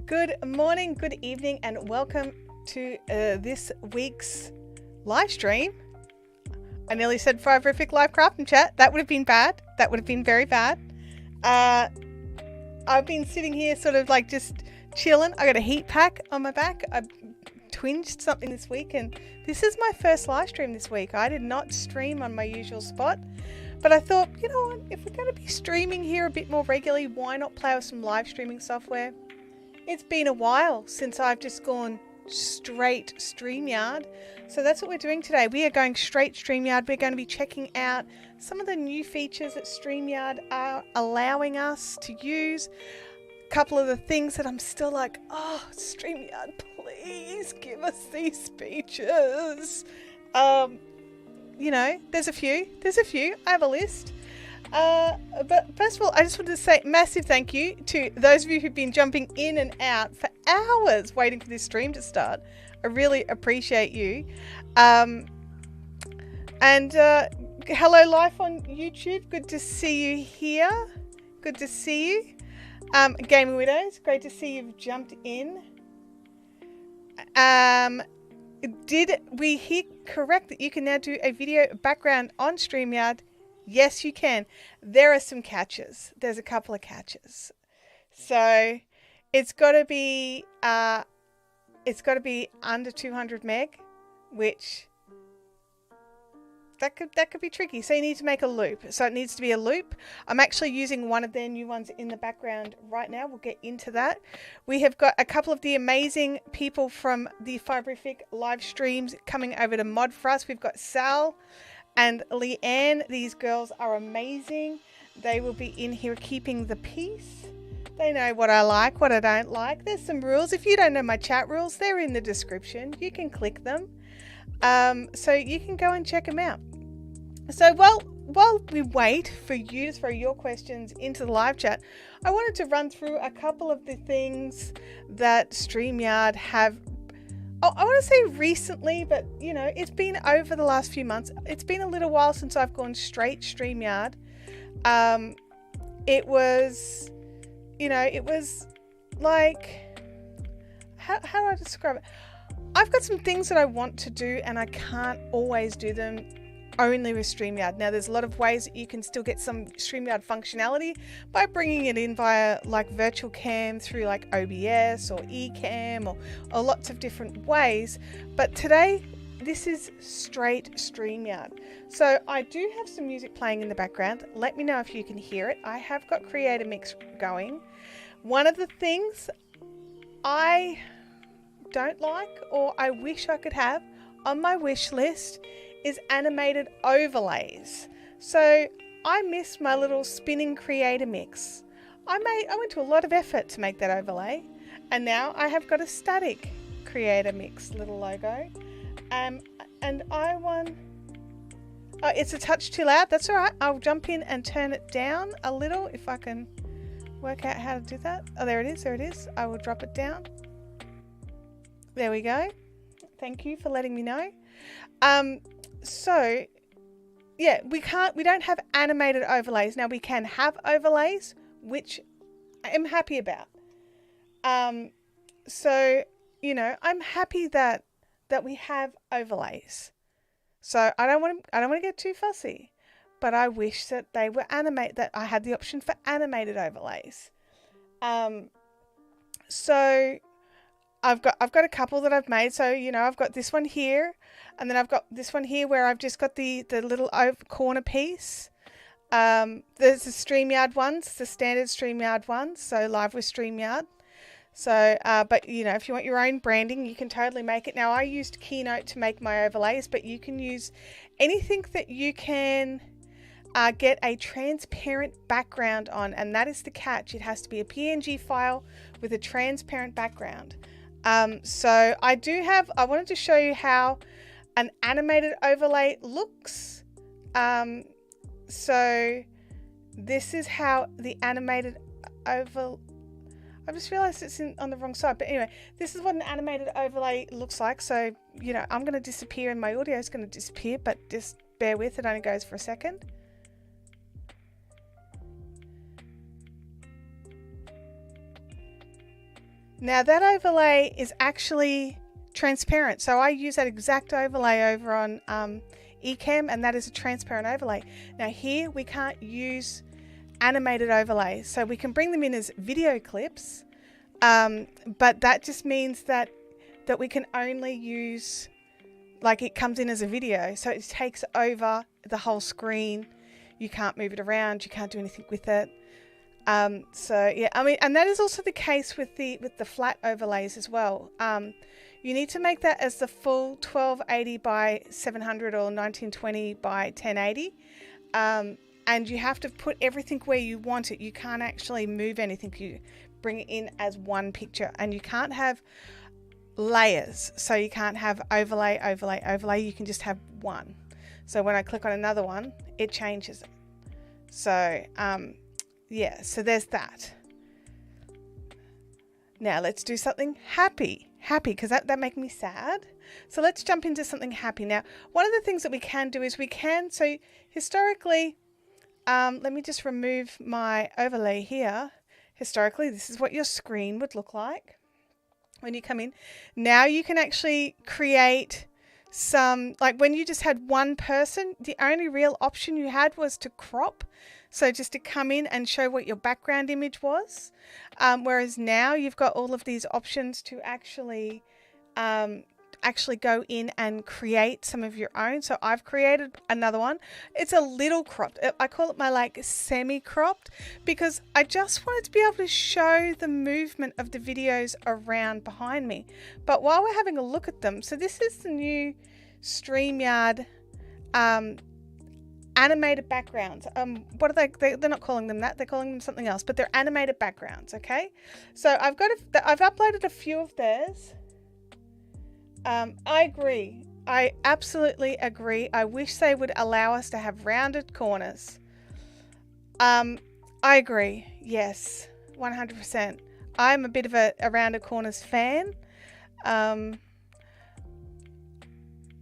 Good morning, good evening, and welcome to this week's live stream. I nearly said Fibrific Live Crafting Chat. That would have been bad. That would have been very bad. I've been sitting here sort of like just chilling. I got a heat pack on my back. I twinged something this week, and this is my first live stream this week. I did not stream on my usual spot, but I thought, you know what, if we're going to be streaming here a bit more regularly, why not play with some live streaming software? It's been a while since I've just gone straight StreamYard. So that's what we're doing today. We are going straight StreamYard. We're going to be checking out some of the new features that StreamYard are allowing us to use. A couple of the things that I'm still like, oh, StreamYard, please give us these features. You know, there's a few. I have a list. But first of all, I just wanted to say massive thank you to those of you who've been jumping in and out for hours waiting for this stream to start. I really appreciate you. And hello, live on YouTube. Good to see you here. Good to see you. Gaming Widows, great to see you've jumped in. Did we hear correct that you can now do a video background on StreamYard? Yes, you can. There are some catches. There's a couple of catches. So it's got to be under 200 meg, which that could be tricky. So you need to make a loop. So it needs to be a loop. I'm actually using one of their new ones in the background right now. We'll get into that. We have got a couple of the amazing people from the Fibrific live streams coming over to mod for us. We've got Sal and Leanne. These girls are amazing. They will be in here keeping the peace. They know what I like, what I don't like. There's some rules. If you don't know my chat rules, they're in the description. You can click them. So you can go and check them out. So while we wait for you to throw your questions into the live chat, I wanted to run through a couple of the things that StreamYard have. Oh, I want to say recently, but you know, it's been over the last few months. It's been a little while since I've gone straight StreamYard. It was like, how do I describe it? I've got some things that I want to do and I can't always do them only with StreamYard. Now there's a lot of ways that you can still get some StreamYard functionality by bringing it in via like virtual cam through like OBS or eCam or lots of different ways. But today, this is straight StreamYard. So I do have some music playing in the background. Let me know if you can hear it. I have got Creator Mix going. One of the things I don't like or I wish I could have on my wish list is animated overlays. So I miss my little spinning Creator Mix. I went to a lot of effort to make that overlay, and now I have got a static Creator Mix little logo. And it's a touch too loud. That's all right. I'll jump in and turn it down a little if I can work out how to do that. Oh, there it is. I will drop it down. There we go. Thank you for letting me know. So yeah, we don't have animated overlays. Now we can have overlays, which I'm happy about. So, you know, I'm happy that we have overlays. So I don't want to get too fussy, but I wish that they were that I had the option for animated overlays. So I've got a couple that I've made. So, you know, I've got this one here, and then I've got this one here where I've just got the little corner piece. There's the StreamYard ones, the standard StreamYard ones. So live with StreamYard. So, but you know, if you want your own branding, you can totally make it. Now I used Keynote to make my overlays, but you can use anything that you can get a transparent background on, and that is the catch. It has to be a PNG file with a transparent background. So I wanted to show you how an animated overlay looks. So this is how the animated overlay, I just realized it's on the wrong side, but anyway, this is what an animated overlay looks like. So, you know, I'm going to disappear and my audio is going to disappear, but just bear with it, only goes for a second. Now that overlay is actually transparent. So I use that exact overlay over on Ecamm, and that is a transparent overlay. Now here we can't use animated overlays, so we can bring them in as video clips, but that just means that we can only use, like, it comes in as a video, so it takes over the whole screen. You can't move it around, you can't do anything with it. So yeah, I mean, and that is also the case with the flat overlays as well. You need to make that as the full 1280 by 700 or 1920 by 1080. And you have to put everything where you want it. You can't actually move anything. You bring it in as one picture, and you can't have layers. So you can't have overlay, overlay, overlay. You can just have one. So when I click on another one, it changes it. So, yeah, so there's that. Now let's do something happy, because that make me sad. So let's jump into something happy. Now, one of the things that we can do is so historically, let me just remove my overlay here. Historically, this is what your screen would look like when you come in. Now you can actually create some, like when you just had one person, the only real option you had was to crop. So just to come in and show what your background image was. Whereas now you've got all of these options to actually go in and create some of your own. So I've created another one. It's a little cropped. I call it my like semi-cropped, because I just wanted to be able to show the movement of the videos around behind me. But while we're having a look at them, so this is the new StreamYard animated backgrounds. What are they? They're not calling them that. They're calling them something else, but they're animated backgrounds. Okay. So I've uploaded a few of theirs. I agree. I absolutely agree. I wish they would allow us to have rounded corners. I agree. Yes, 100%. I'm a bit of a rounded corners fan.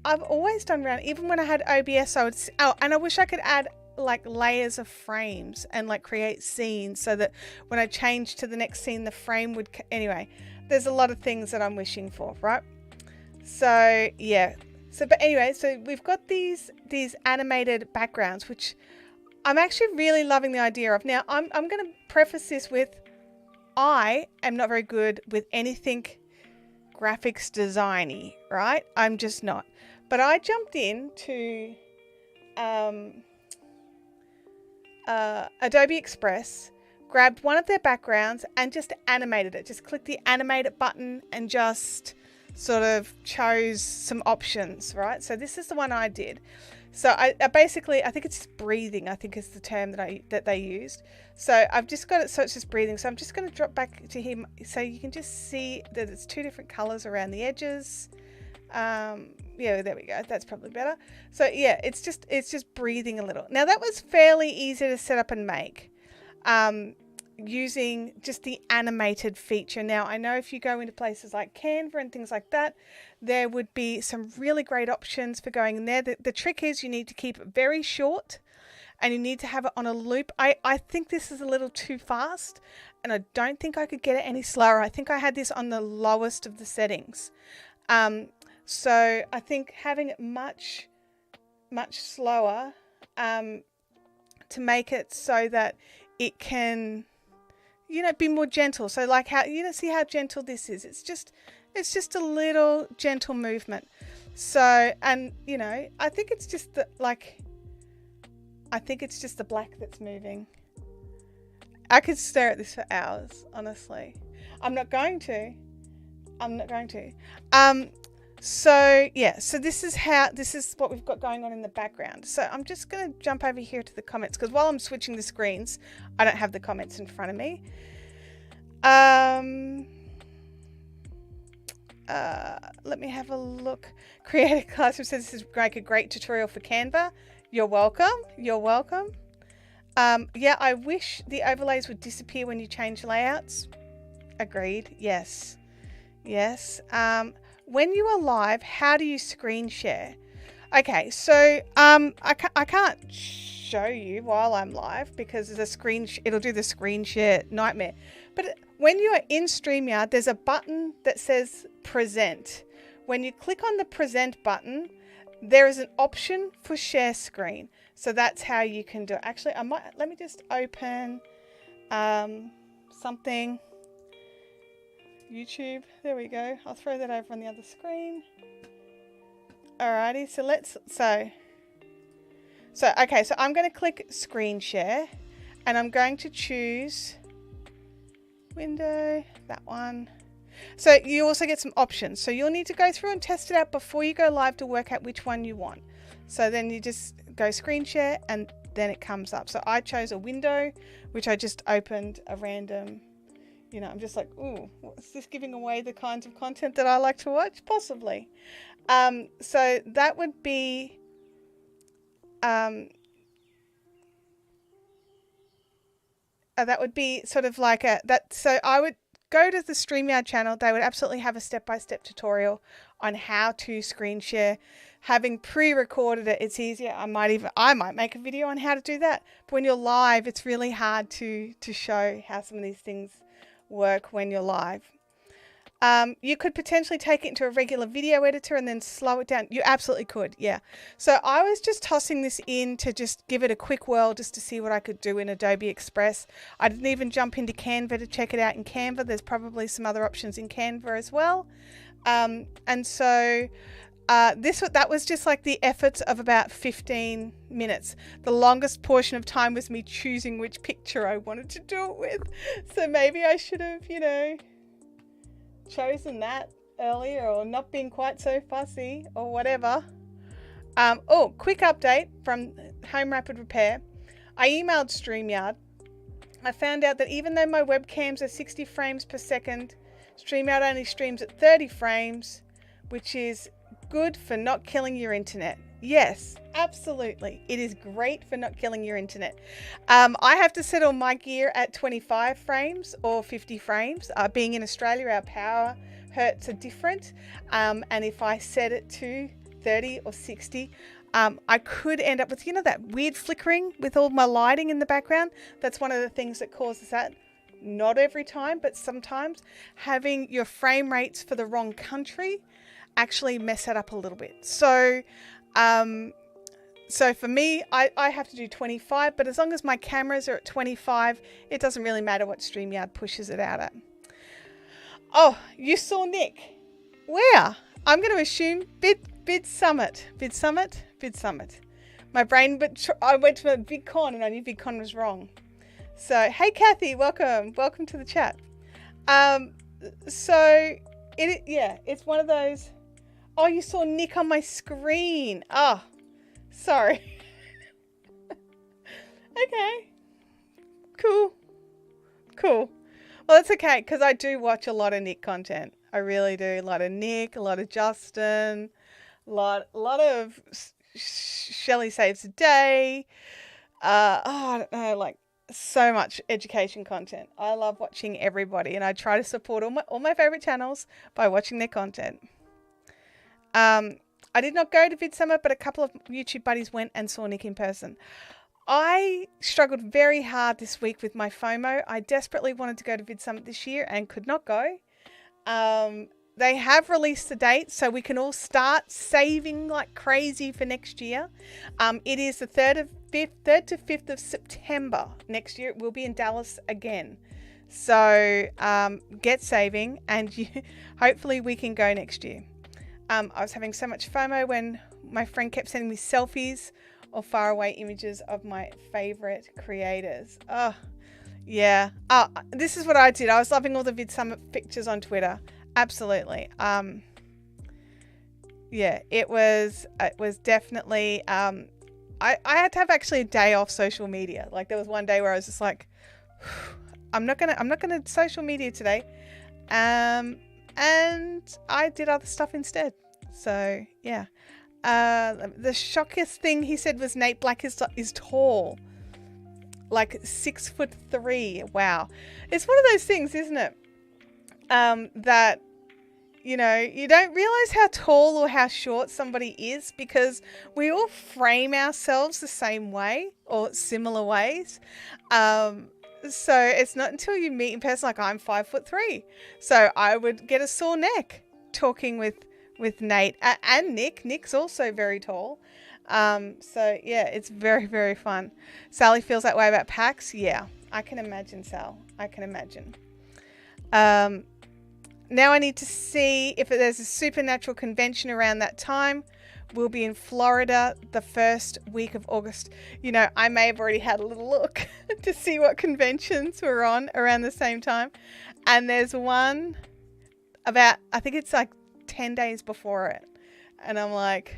I've always done round, even when I had OBS, and I wish I could add like layers of frames and like create scenes so that when I change to the next scene, the frame would, anyway, there's a lot of things that I'm wishing for, right? So yeah, but anyway, so we've got these animated backgrounds, which I'm actually really loving the idea of. Now I'm going to preface this with, I am not very good with anything graphics designy, right? I'm just not. But I jumped into Adobe Express, grabbed one of their backgrounds and just animated it. Just clicked the animate it button and just sort of chose some options, right? So this is the one I did. So I basically, I think it's breathing, I think is the term that they used. So I've just got it so it's just breathing. So I'm just going to drop back to him so you can just see that it's two different colors around the edges. Yeah, there we go. That's probably better. So yeah, it's just breathing a little. Now that was fairly easy to set up and make, using just the animated feature. Now I know if you go into places like Canva and things like that, there would be some really great options for going in there. The trick is you need to keep it very short and you need to have it on a loop. I think this is a little too fast and I don't think I could get it any slower. I think I had this on the lowest of the settings. So I think having it much slower to make it so that it can, be more gentle. So like how, see how gentle this is. It's just a little gentle movement. So, and I think it's just the black that's moving. I could stare at this for hours, honestly. I'm not going to. So yeah, so this is what we've got going on in the background. So I'm just going to jump over here to the comments, because while I'm switching the screens, I don't have the comments in front of me. Let me have a look. Creative Classroom says this is like a great tutorial for Canva. You're welcome. Yeah, I wish the overlays would disappear when you change layouts. Agreed. Yes. When you are live, how do you screen share? Okay, so I can't show you while I'm live because it'll do the screen share nightmare. But when you are in StreamYard, there's a button that says present. When you click on the present button, there is an option for share screen. So that's how you can do it. Actually, let me just open something. YouTube, there we go. I'll throw that over on the other screen. Alrighty, okay, so I'm going to click screen share and I'm going to choose window, that one. So you also get some options. So you'll need to go through and test it out before you go live to work out which one you want. So then you just go screen share and then it comes up. So I chose a window, which I just opened a random, I'm just like, ooh, what's this giving away the kinds of content that I like to watch? Possibly. So that would be, sort of like so I would go to the StreamYard channel. They would absolutely have a step-by-step tutorial on how to screen share. Having pre-recorded it, it's easier. I might make a video on how to do that. But when you're live, it's really hard to show how some of these things work when you're live. You could potentially take it into a regular video editor and then slow it down. You absolutely could, yeah. So I was just tossing this in to just give it a quick whirl just to see what I could do in Adobe Express. I didn't even jump into Canva to check it out in Canva. There's probably some other options in Canva as well. And so that was just like the efforts of about 15 minutes. The longest portion of time was me choosing which picture I wanted to do it with. So maybe I should have, chosen that earlier or not been quite so fussy or whatever. Quick update from Home Rapid Repair. I emailed StreamYard. I found out that even though my webcams are 60 frames per second, StreamYard only streams at 30 frames, which is good for not killing your internet. Yes, absolutely. It is great for not killing your internet. I have to set all my gear at 25 frames or 50 frames. Being in Australia, our power hertz are different. And if I set it to 30 or 60, I could end up with, that weird flickering with all my lighting in the background. That's one of the things that causes that. Not every time, but sometimes having your frame rates for the wrong country actually mess it up a little bit. So for me, I have to do 25, but as long as my cameras are at 25, it doesn't really matter what StreamYard pushes it out at. Oh, you saw Nick. Where? I'm going to assume Bid Summit. My brain, but I went to a VidCon and I knew VidCon was wrong. So, hey Kathy, welcome to the chat. It's one of those. Oh, you saw Nick on my screen. Oh, sorry. Okay. Cool. Well, it's okay because I do watch a lot of Nick content. I really do. A lot of Nick, a lot of Justin, a lot of Shelley Saves the Day. I don't know, like so much education content. I love watching everybody and I try to support all my favorite channels by watching their content. I did not go to VidSummit, but a couple of YouTube buddies went and saw Nick in person. I struggled very hard this week with my FOMO. I desperately wanted to go to VidSummit this year and could not go. They have released the date, so we can all start saving like crazy for next year. It is the 3rd to 5th of September next year. It will be in Dallas again. So get saving and hopefully we can go next year. I was having so much FOMO when my friend kept sending me selfies or faraway images of my favorite creators. Oh, yeah. This is what I did. I was loving all the VidSummit pictures on Twitter. Absolutely. It was definitely, I had to have actually a day off social media. Like there was one day where I was just like, I'm not gonna social media today. And I did other stuff instead. So yeah. The shockiest thing he said was Nate Black is tall. Like 6'3". Wow. It's one of those things, isn't it? That, you don't realize how tall or how short somebody is because we all frame ourselves the same way or similar ways. So it's not until you meet in person, like I'm 5'3", so I would get a sore neck talking with Nate and Nick. Nick's also very tall. So yeah, it's very, very fun. Sally feels that way about PAX. Yeah, I can imagine, Sal. I can imagine. Now I need to see if there's a supernatural convention around that time. We'll be in Florida the first week of August. You know, I may have already had a little look to see what conventions were on around the same time. And there's one about, I think it's like 10 days before it. And I'm like,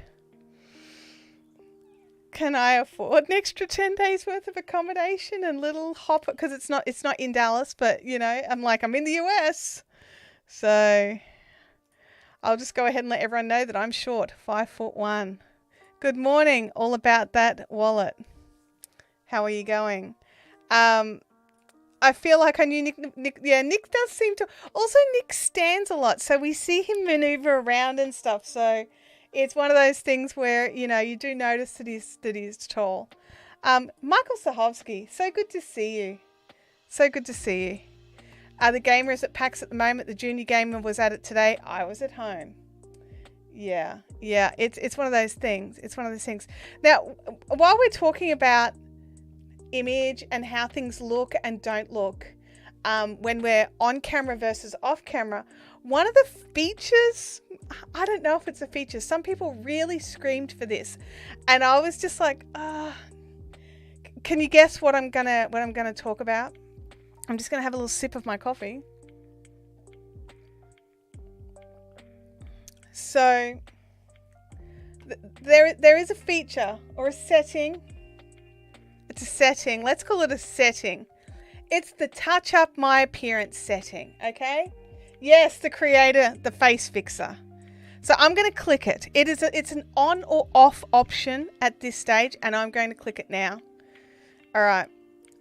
can I afford an extra 10 days worth of accommodation and little hop? Because it's not in Dallas, but you know, I'm like, I'm in the US. So I'll just go ahead and let everyone know that I'm short, 5'1". Good morning. All about that wallet. How are you going? I feel like I knew Nick. Yeah, Nick does seem to. Also, Nick stands a lot, so we see him maneuver around and stuff. So it's one of those things where, you know, you do notice that he's tall. Michael Sahovsky, so good to see you. So good to see you. The gamer is at PAX at the moment. The junior gamer was at it today. I was at home. Yeah. It's one of those things. It's one of those things. Now, while we're talking about image and how things look and don't look, when we're on camera versus off camera, one of the features, I don't know if it's a feature. Some people really screamed for this, and I was just like, can you guess what I'm gonna talk about? I'm just going to have a little sip of my coffee. So there is a feature or a setting. It's a setting. Let's call it a setting. It's the touch up my appearance setting. Okay. Yes, the creator, the face fixer. So I'm going to click it. It's an on or off option at this stage, and I'm going to click it now. All right.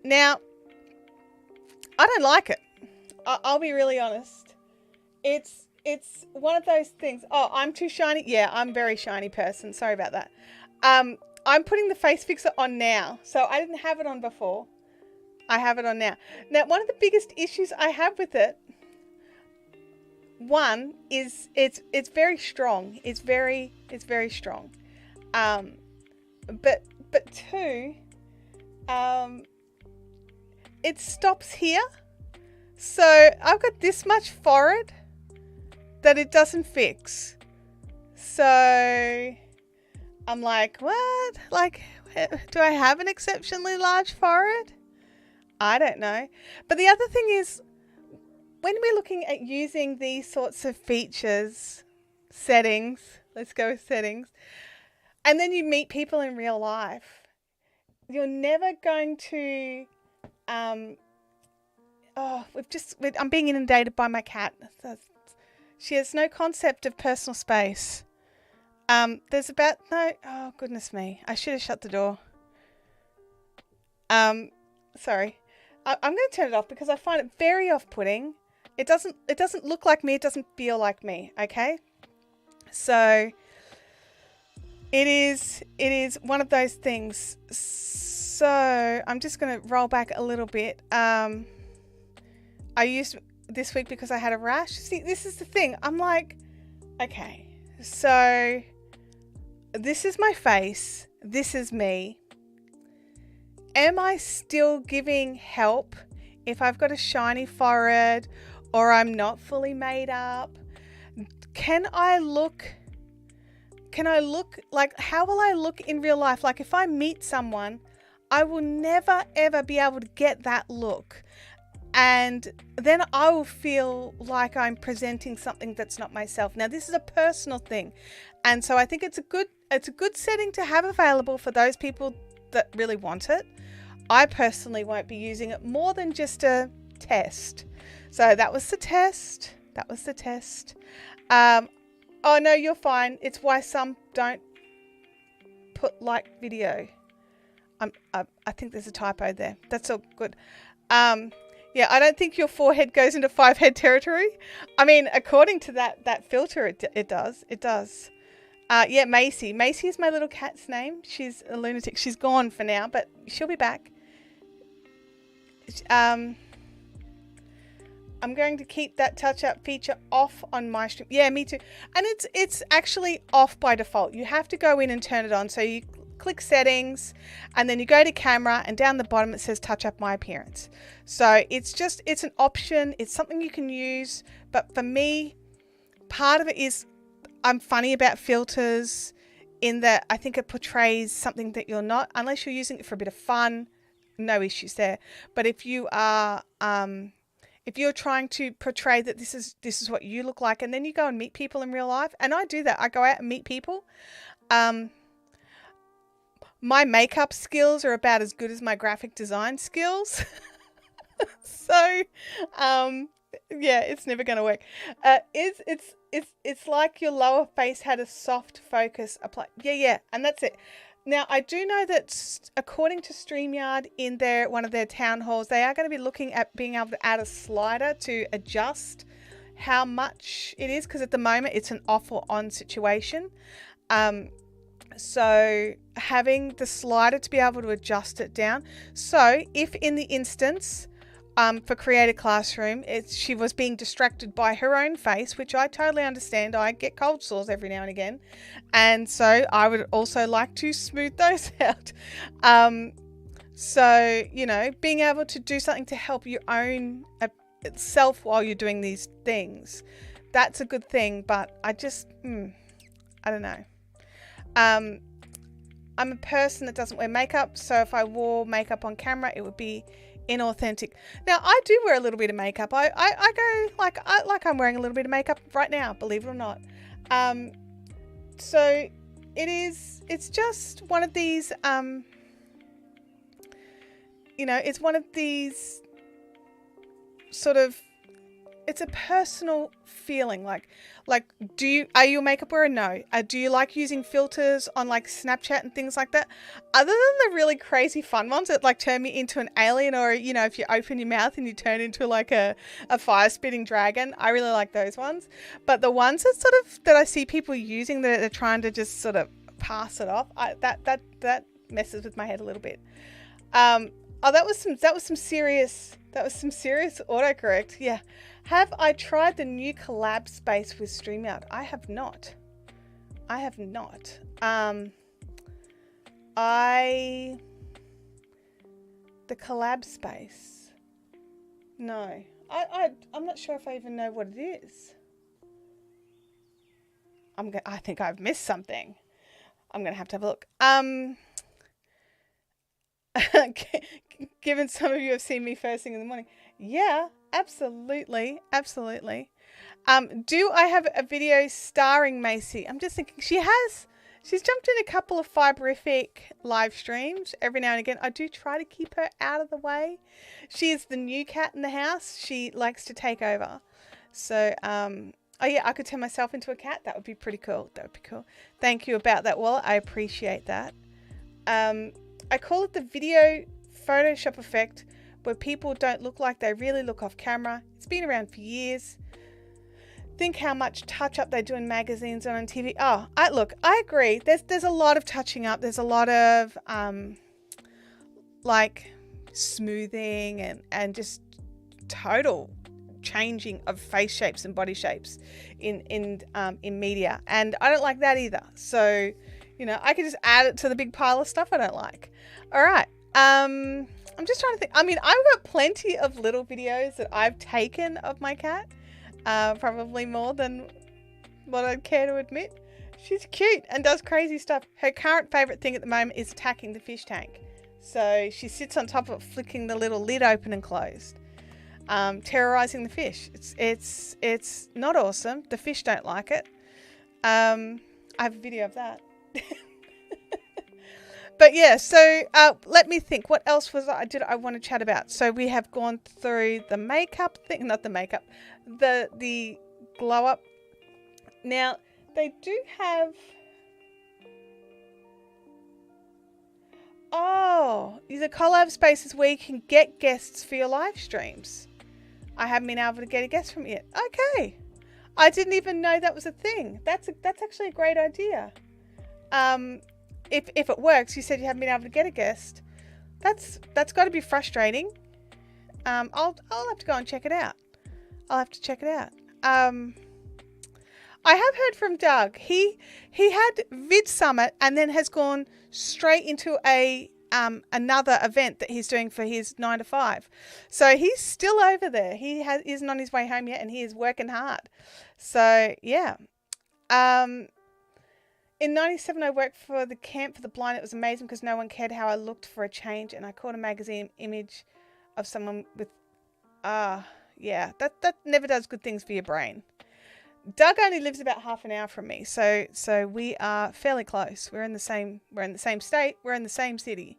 Now, I don't like it. I'll be really honest. It's one of those things. Oh, I'm too shiny. Yeah, I'm a very shiny person. Sorry about that. I'm putting the face fixer on now. So I didn't have it on before. I have it on now. Now, one of the biggest issues I have with it, one is it's very strong. It's very strong. But two, it stops here. So I've got this much forehead that it doesn't fix. So I'm like, what? Like, do I have an exceptionally large forehead? I don't know. But the other thing is, when we're looking at using these sorts of features, settings, let's go with settings, and then you meet people in real life, you're never going to, I'm being inundated by my cat. She has no concept of personal space. Oh goodness me. I should have shut the door. Sorry. I'm going to turn it off because I find it very off-putting. It doesn't look like me. It doesn't feel like me. Okay. So it is one of those things. So I'm just going to roll back a little bit. I used this week because I had a rash. See, this is the thing. I'm like, okay, so this is my face. This is me. Am I still giving help if I've got a shiny forehead or I'm not fully made up? Can I look like, how will I look in real life? Like if I meet someone, I will never ever be able to get that look. And then I will feel like I'm presenting something that's not myself. Now, this is a personal thing. And so I think it's a good setting to have available for those people that really want it. I personally won't be using it more than just a test. So that was the test. Oh no, you're fine. It's why some don't put like video. I think there's a typo there. That's all good. Yeah, I don't think your forehead goes into 5-head territory. I mean, according to that filter, it does. It does. Yeah, Macy. Macy is my little cat's name. She's a lunatic. She's gone for now, but she'll be back. I'm going to keep that touch-up feature off on my stream. Yeah, me too. And it's actually off by default. You have to go in and turn it on. So you click settings and then you go to camera, and down the bottom it says touch up my appearance. So it's an option. It's something you can use. But for me, part of it is I'm funny about filters in that I think it portrays something that you're not, unless you're using it for a bit of fun, no issues there. But if you are, if you're trying to portray that this is what you look like, and then you go and meet people in real life, and I do that. I go out and meet people. My makeup skills are about as good as my graphic design skills. So, yeah, it's never going to work. It's like your lower face had a soft focus applied. Yeah, and that's it. Now, I do know that according to StreamYard in one of their town halls, they are going to be looking at being able to add a slider to adjust how much it is, because at the moment it's an off or on situation. So having the slider to be able to adjust it down. So if in the instance for Create a Classroom, she was being distracted by her own face, which I totally understand. I get cold sores every now and again. And so I would also like to smooth those out. So, you know, being able to do something to help your own self while you're doing these things, that's a good thing. But I just, I don't know. I'm a person that doesn't wear makeup. So if I wore makeup on camera, it would be inauthentic. Now I do wear a little bit of makeup. I go like I'm wearing a little bit of makeup right now, believe it or not. So it's just one of these you know, it's one of these sort of, it's a personal feeling. Like are you a makeup wearer? No. Do you like using filters on like Snapchat and things like that? Other than the really crazy fun ones that like turn me into an alien, or, you know, if you open your mouth and you turn into like a fire spitting dragon, I really like those ones. But the ones that I see people using that are trying to just sort of pass it off, that messes with my head a little bit. Oh, that was some serious autocorrect. Yeah. Have I tried the new collab space with StreamYard? I have not. The collab space. No. I'm not sure if I even know what it is. I think I've missed something. I'm going to have a look. Given some of you have seen me first thing in the morning. Yeah, absolutely. Do I have a video starring Macy? I'm just thinking she's jumped in a couple of Fiberific live streams every now and again. I do try to keep her out of the way. She is the new cat in the house. She likes to take over. So, oh yeah, I could turn myself into a cat. That would be pretty cool. Thank you about that, Walla. I appreciate that. I call it the video Photoshop effect, where people don't look like they really look off camera. It's been around for years. Think how much touch up they do in magazines and on TV. Oh, I agree. There's a lot of touching up. There's a lot of like smoothing and just total changing of face shapes and body shapes in media, and I don't like that either. So, you know, I could just add it to the big pile of stuff I don't like. All right. I'm just trying to think. I mean, I've got plenty of little videos that I've taken of my cat. Probably more than what I'd care to admit. She's cute and does crazy stuff. Her current favourite thing at the moment is attacking the fish tank. So she sits on top of it, flicking the little lid open and closed, terrorising the fish. It's not awesome. The fish don't like it. I have a video of that. But yeah, so let me think. What else I want to chat about? So we have gone through the makeup thing, not the makeup, the glow up. Now they do have. Oh, the collab spaces where you can get guests for your live streams. I haven't been able to get a guest from it yet. Okay, I didn't even know that was a thing. That's actually a great idea. If it works, you said you haven't been able to get a guest. That's got to be frustrating. I'll have to go and check it out. I'll have to check it out. I have heard from Doug. He had Vid Summit and then has gone straight into another event that he's doing for his 9 to 5. So he's still over there. He isn't on his way home yet, and he is working hard. So yeah. In 97, I worked for the Camp for the Blind. It was amazing because no one cared how I looked for a change, and I caught a magazine image of someone with yeah, that never does good things for your brain. Doug only lives about half an hour from me, so we are fairly close. We're in the same state, we're in the same city.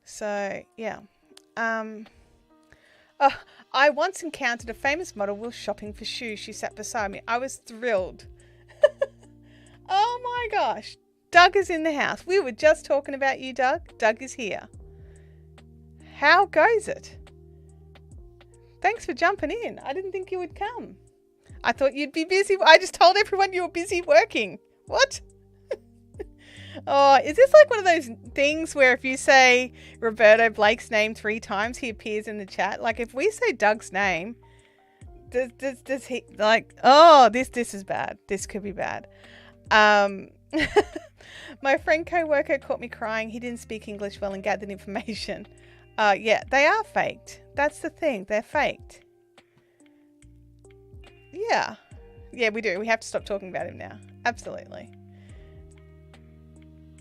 So yeah. I once encountered a famous model while shopping for shoes. She sat beside me. I was thrilled. Oh my gosh. Doug is in the house. We were just talking about you, Doug. Doug is here. How goes it? Thanks for jumping in. I didn't think you would come. I thought you'd be busy. I just told everyone you were busy working. What? Oh, is this like one of those things where if you say Roberto Blake's name 3 times, he appears in the chat? Like if we say Doug's name, does he like, oh, this is bad. This could be bad. My friend co-worker caught me crying. He didn't speak English well and gathered information. Yeah, they are faked. That's the thing. They're faked. Yeah. Yeah, we do. We have to stop talking about him now. Absolutely.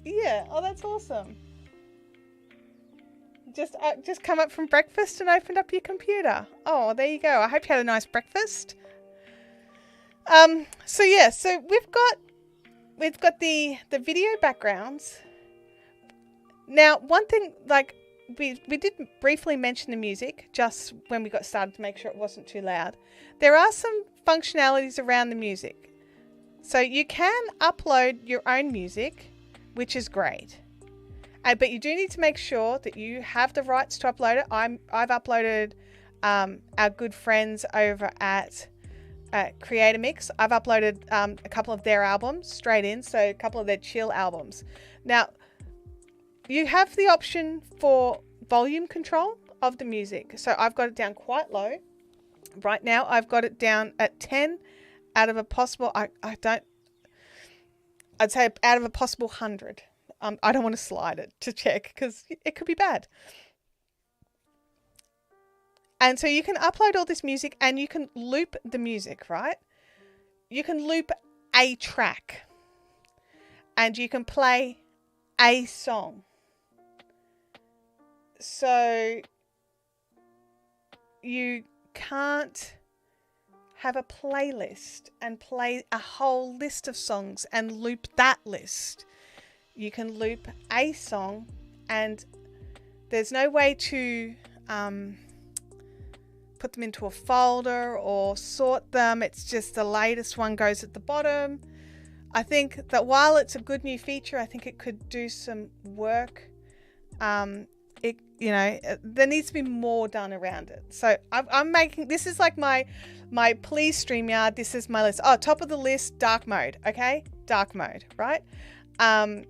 Yeah. Oh, that's awesome. Just come up from breakfast and opened up your computer. Oh, there you go. I hope you had a nice breakfast. So yeah, so we've got the video backgrounds. Now, one thing, like we did briefly mention the music just when we got started to make sure it wasn't too loud. There are some functionalities around the music. So you can upload your own music, which is great. But you do need to make sure that you have the rights to upload it. I've uploaded our good friends over at Creator Mix. I've uploaded a couple of their albums straight in, so a couple of their chill albums. Now, you have the option for volume control of the music. So I've got it down quite low. Right now, I've got it down at 10 out of a possible, I'd say out of a possible 100. I don't want to slide it to check because it could be bad. And so you can upload all this music and you can loop the music, right? You can loop a track and you can play a song. So you can't have a playlist and play a whole list of songs and loop that list. You can loop a song and there's no way to put them into a folder or sort them. It's just the latest one goes at the bottom. I think that while it's a good new feature, I think it could do some work. There needs to be more done around it. So I'm making, this is like my please StreamYard, this is my list. Oh, top of the list, dark mode. Okay, dark mode, right? I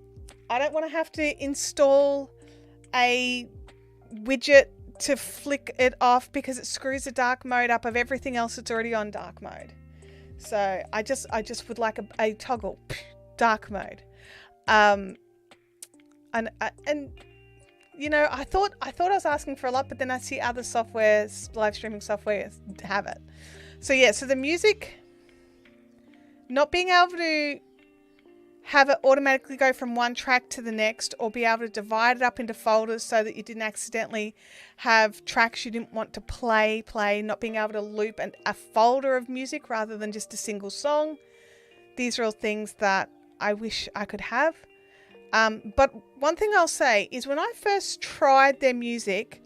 don't want to have to install a widget to flick it off because it screws the dark mode up of everything else that's already on dark mode. So I just would like a toggle dark mode. And you know, I thought I was asking for a lot, but then I see other softwares, live streaming software, have it. So yeah, so the music, not being able to have it automatically go from one track to the next, or be able to divide it up into folders so that you didn't accidentally have tracks you didn't want to play, not being able to loop a folder of music rather than just a single song. These are all things that I wish I could have. But one thing I'll say is when I first tried their music,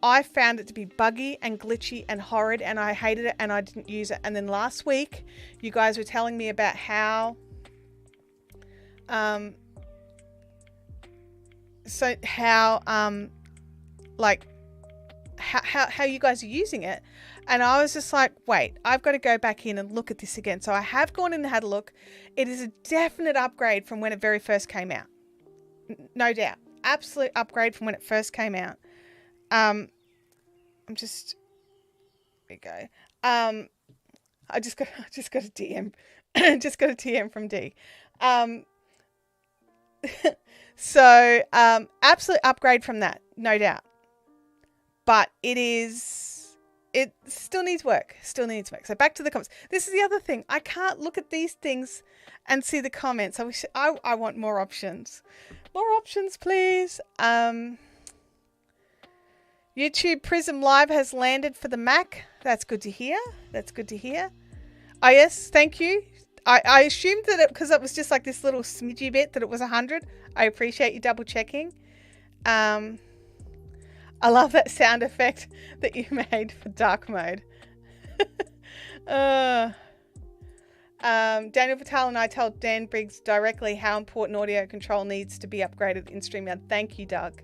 I found it to be buggy and glitchy and horrid, and I hated it and I didn't use it. And then last week, you guys were telling me about how how you guys are using it, and I was just like, wait, I've got to go back in and look at this again. So I have gone in and had a look. It is a definite upgrade from when it very first came out, no doubt, absolute upgrade from when it first came out. we go. I just got a DM. Just got a TM from D. So absolute upgrade from that, no doubt. But it still needs work. So back to the comments. This is the other thing. I can't look at these things and see the comments. I want more options. More options, please. YouTube Prism Live has landed for the Mac. That's good to hear. Oh, yes. Thank you. I assumed that because it was just like this little smidgy bit that it was 100. I appreciate you double checking. I love that sound effect that you made for dark mode. Daniel Vitale and I told Dan Briggs directly how important audio control needs to be upgraded in StreamYard. Thank you, Doug.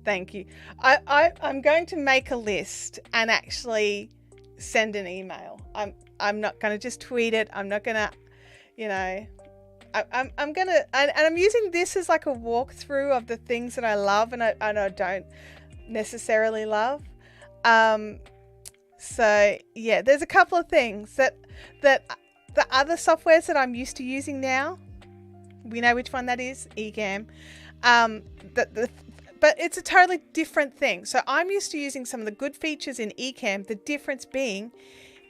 Thank you. I'm going to make a list and actually send an email. I'm not going to just tweet it. I'm not going to, I'm going to, and I'm using this as like a walkthrough of the things that I love and I don't necessarily love. So yeah, there's a couple of things that the other softwares that I'm used to using now, we know which one that is, Ecamm. But it's a totally different thing. So I'm used to using some of the good features in Ecamm. The difference being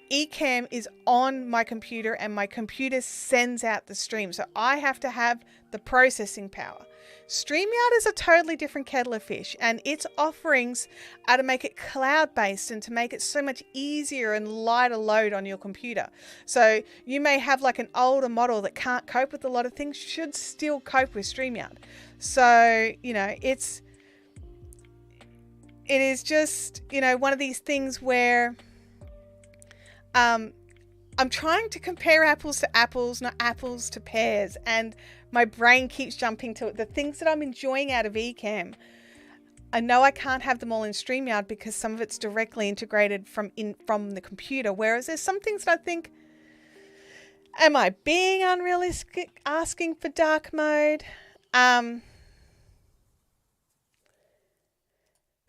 Ecamm is on my computer and my computer sends out the stream. So I have to have the processing power. StreamYard is a totally different kettle of fish, and its offerings are to make it cloud-based and to make it so much easier and lighter load on your computer. So you may have like an older model that can't cope with a lot of things, should still cope with StreamYard. So, it is just, one of these things where I'm trying to compare apples to apples, not apples to pears, and my brain keeps jumping to the things that I'm enjoying out of Ecamm. I know I can't have them all in StreamYard because some of it's directly integrated from the computer, whereas there's some things that I think, am I being unrealistic asking for dark mode?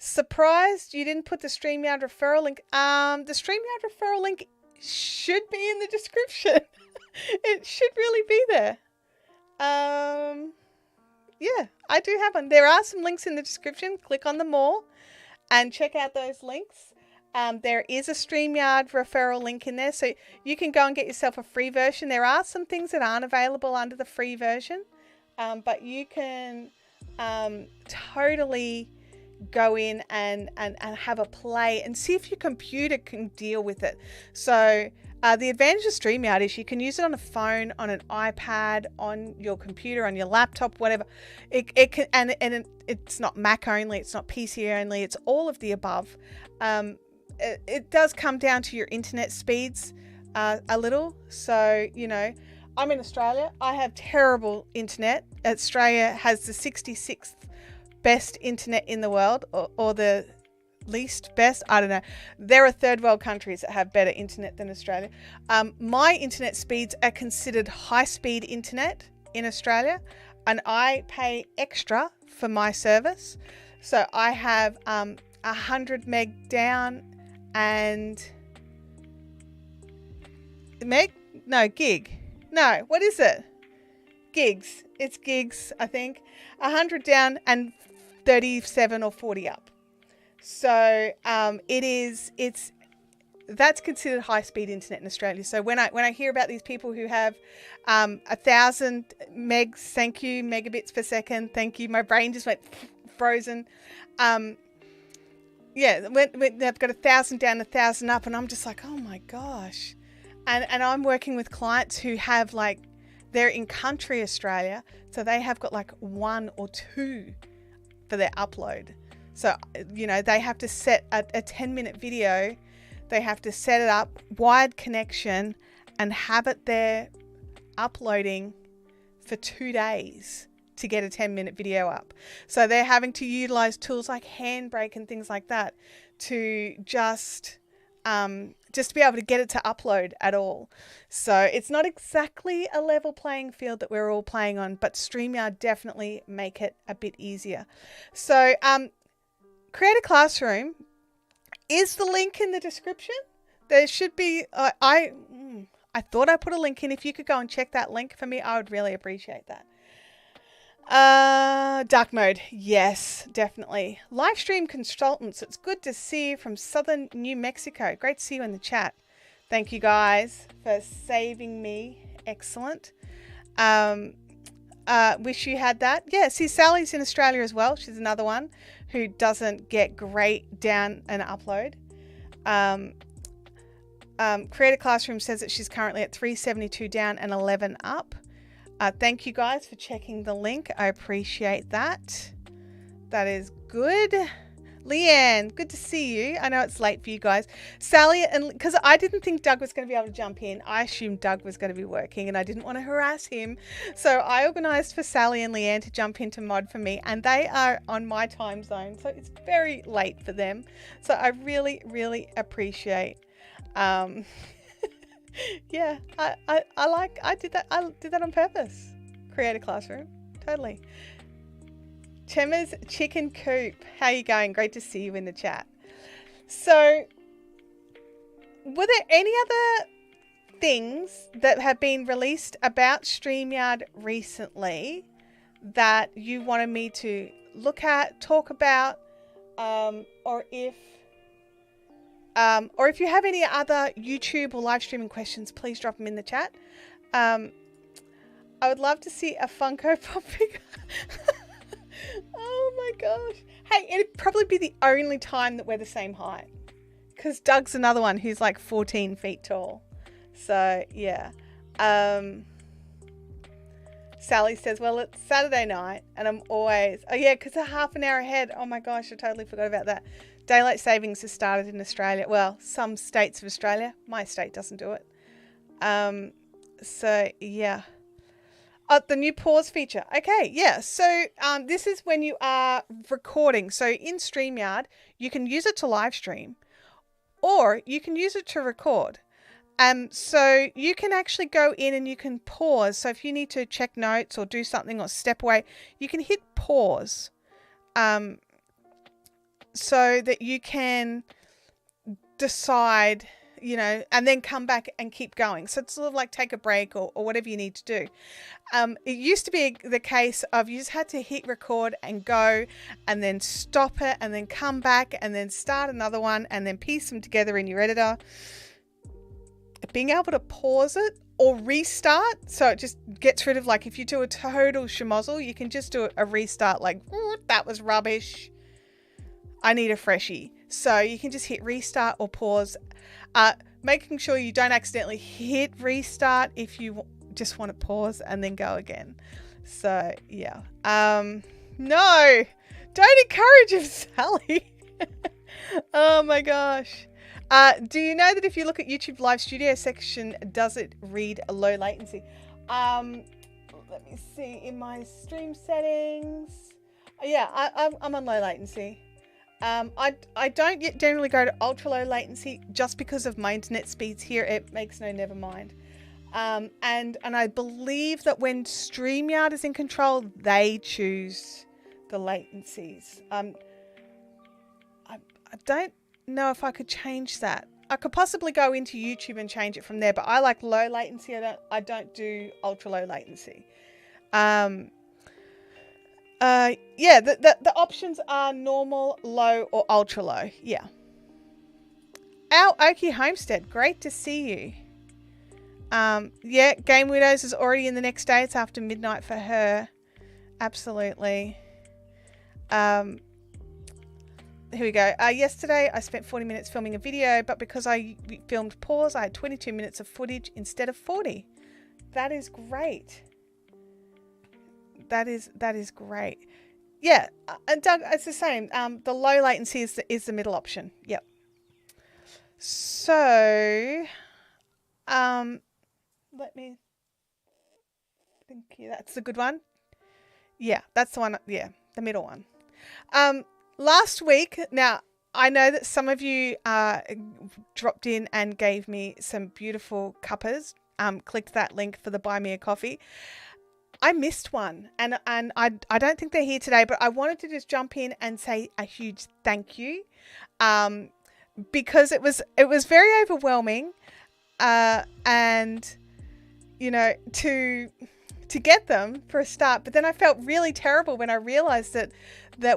Surprised you didn't put the StreamYard referral link. The StreamYard referral link should be in the description. It should really be there. Yeah, I do have one. There are some links in the description. Click on them all and check out those links. There is a StreamYard referral link in there, so you can go and get yourself a free version. There are some things that aren't available under the free version, but you can totally go in and have a play and see if your computer can deal with it. So the advantage of StreamYard is you can use it on a phone, on an iPad, on your computer, on your laptop, whatever. It can, and it's not Mac only, it's not PC only, it's all of the above. It does come down to your internet speeds a little. So, I'm in Australia. I have terrible internet. Australia has the 66th best internet in the world, or the least best. I don't know. There are third world countries that have better internet than Australia. My internet speeds are considered high speed internet in Australia, and I pay extra for my service. So I have 100 meg down and gig. No, what is it? Gigs. It's gigs, I think. 100 down and 37 or 40 up. So that's considered high speed internet in Australia. So when I hear about these people who have 1,000 megs, thank you, megabits per second, thank you. My brain just went frozen. Yeah, when they've got 1,000 down, 1,000 up, and I'm just like, oh my gosh. And I'm working with clients who have they're in country Australia, so they have got 1 or 2 for their upload. So, they have to set a 10-minute video. They have to set it up, wired connection, and have it there uploading for 2 days to get a 10-minute video up. So they're having to utilize tools like Handbrake and things like that to just be able to get it to upload at all. So it's not exactly a level playing field that we're all playing on, but StreamYard definitely make it a bit easier. So Create a Classroom, Is the link in the description? There should be. I thought I put a link in. If you could go and check that link for me, I would really appreciate that. Dark mode. Yes, definitely. Live stream consultants. It's good to see you from southern New Mexico. Great to see you in the chat. Thank you guys for saving me. Excellent. Wish you had that. Yeah, see, Sally's in Australia as well. She's another one who doesn't get great down and upload. Creator Classroom says that she's currently at 372 down and 11 up. Thank you guys for checking the link. I appreciate that. That is good. Leanne, good to see you. I know it's late for you guys. Sally, and because I didn't think Doug was going to be able to jump in. I assumed Doug was going to be working and I didn't want to harass him. So I organised for Sally and Leanne to jump into mod for me, and they are on my time zone. So it's very late for them. So I really, really appreciate yeah, I did that on purpose. Creator Classroom, totally. Chemma's Chicken Coop, how you going? Great to see you in the chat. So, were there any other things that have been released about StreamYard recently that you wanted me to look at, talk about, or if you have any other YouTube or live streaming questions, please drop them in the chat. I would love to see a Funko Pop figure. Oh my gosh. Hey, it'd probably be the only time that we're the same height. Because Doug's another one who's like 14 feet tall. So, yeah. Sally says, well, it's Saturday night and I'm always... Oh, yeah, because they're half an hour ahead. Oh my gosh, I totally forgot about that. Daylight savings has started in Australia. Well, some states of Australia. My state doesn't do it. So, yeah. The new pause feature. Okay, yeah. So, this is when you are recording. So, in StreamYard, you can use it to live stream or you can use it to record. So, you can actually go in and you can pause. So, if you need to check notes or do something or step away, you can hit pause. So that you can decide, you know, and then come back and keep going. So it's sort of like take a break or whatever you need to do. It used to be the case of you just had to hit record and go and then stop it and then come back and then start another one and then piece them together in your editor. Being able to pause it or restart, so it just gets rid of, like, if you do a total schmozzle, you can just do a restart, like, that was rubbish. I need a freshie. So you can just hit restart or pause, making sure you don't accidentally hit restart if you just want to pause and then go again. So, yeah. No, don't encourage him, Sally. Oh my gosh. Do you know that if you look at YouTube Live Studio section, does it read low latency? Let me see in my stream settings. Yeah, I'm on low latency. I don't generally go to ultra low latency just because of my internet speeds here. It makes no never mind. And I believe that when StreamYard is in control, they choose the latencies. I don't know if I could change that. I could possibly go into YouTube and change it from there, but I like low latency. I don't do ultra low latency. Yeah, the options are normal, low, or ultra low. Yeah. Our Okie Homestead, great to see you. Yeah, Game Widows is already in the next day. It's after midnight for her. Absolutely. Here we go. Yesterday, I spent 40 minutes filming a video, but because I filmed pause, I had 22 minutes of footage instead of 40. That is great. That is great. Yeah, and Doug, it's the same. The low latency is the middle option. Yep. So, let me think here. That's the good one. Yeah, that's the one. Yeah, the middle one. Last week, now I know that some of you dropped in and gave me some beautiful cuppers. Clicked that link for the Buy Me a Coffee. I missed one, and I don't think they're here today, but I wanted to just jump in and say a huge thank you. because it was very overwhelming, and you know, to get them for a start. But then I felt really terrible when I realized that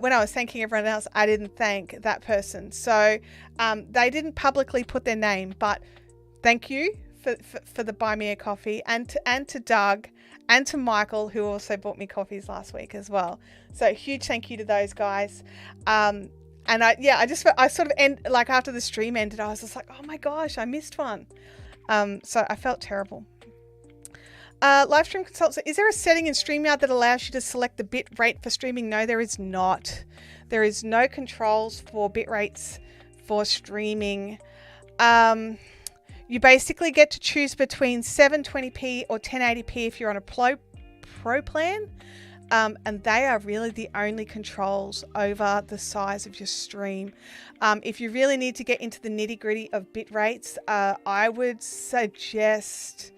when I was thanking everyone else, I didn't thank that person. So they didn't publicly put their name, but thank you for the buy me a coffee, and to Doug and to Michael, who also bought me coffees last week as well. So huge thank you to those guys. And I sort of like after the stream ended, I was just like, oh my gosh, I missed one. So I felt terrible. Live stream consultant, is there a setting in StreamYard that allows you to select the bit rate for streaming? No, there is not. There is no controls for bit rates for streaming. You basically get to choose between 720p or 1080p if you're on a pro plan. And they are really the only controls over the size of your stream. If you really need to get into the nitty-gritty of bit rates, I would suggest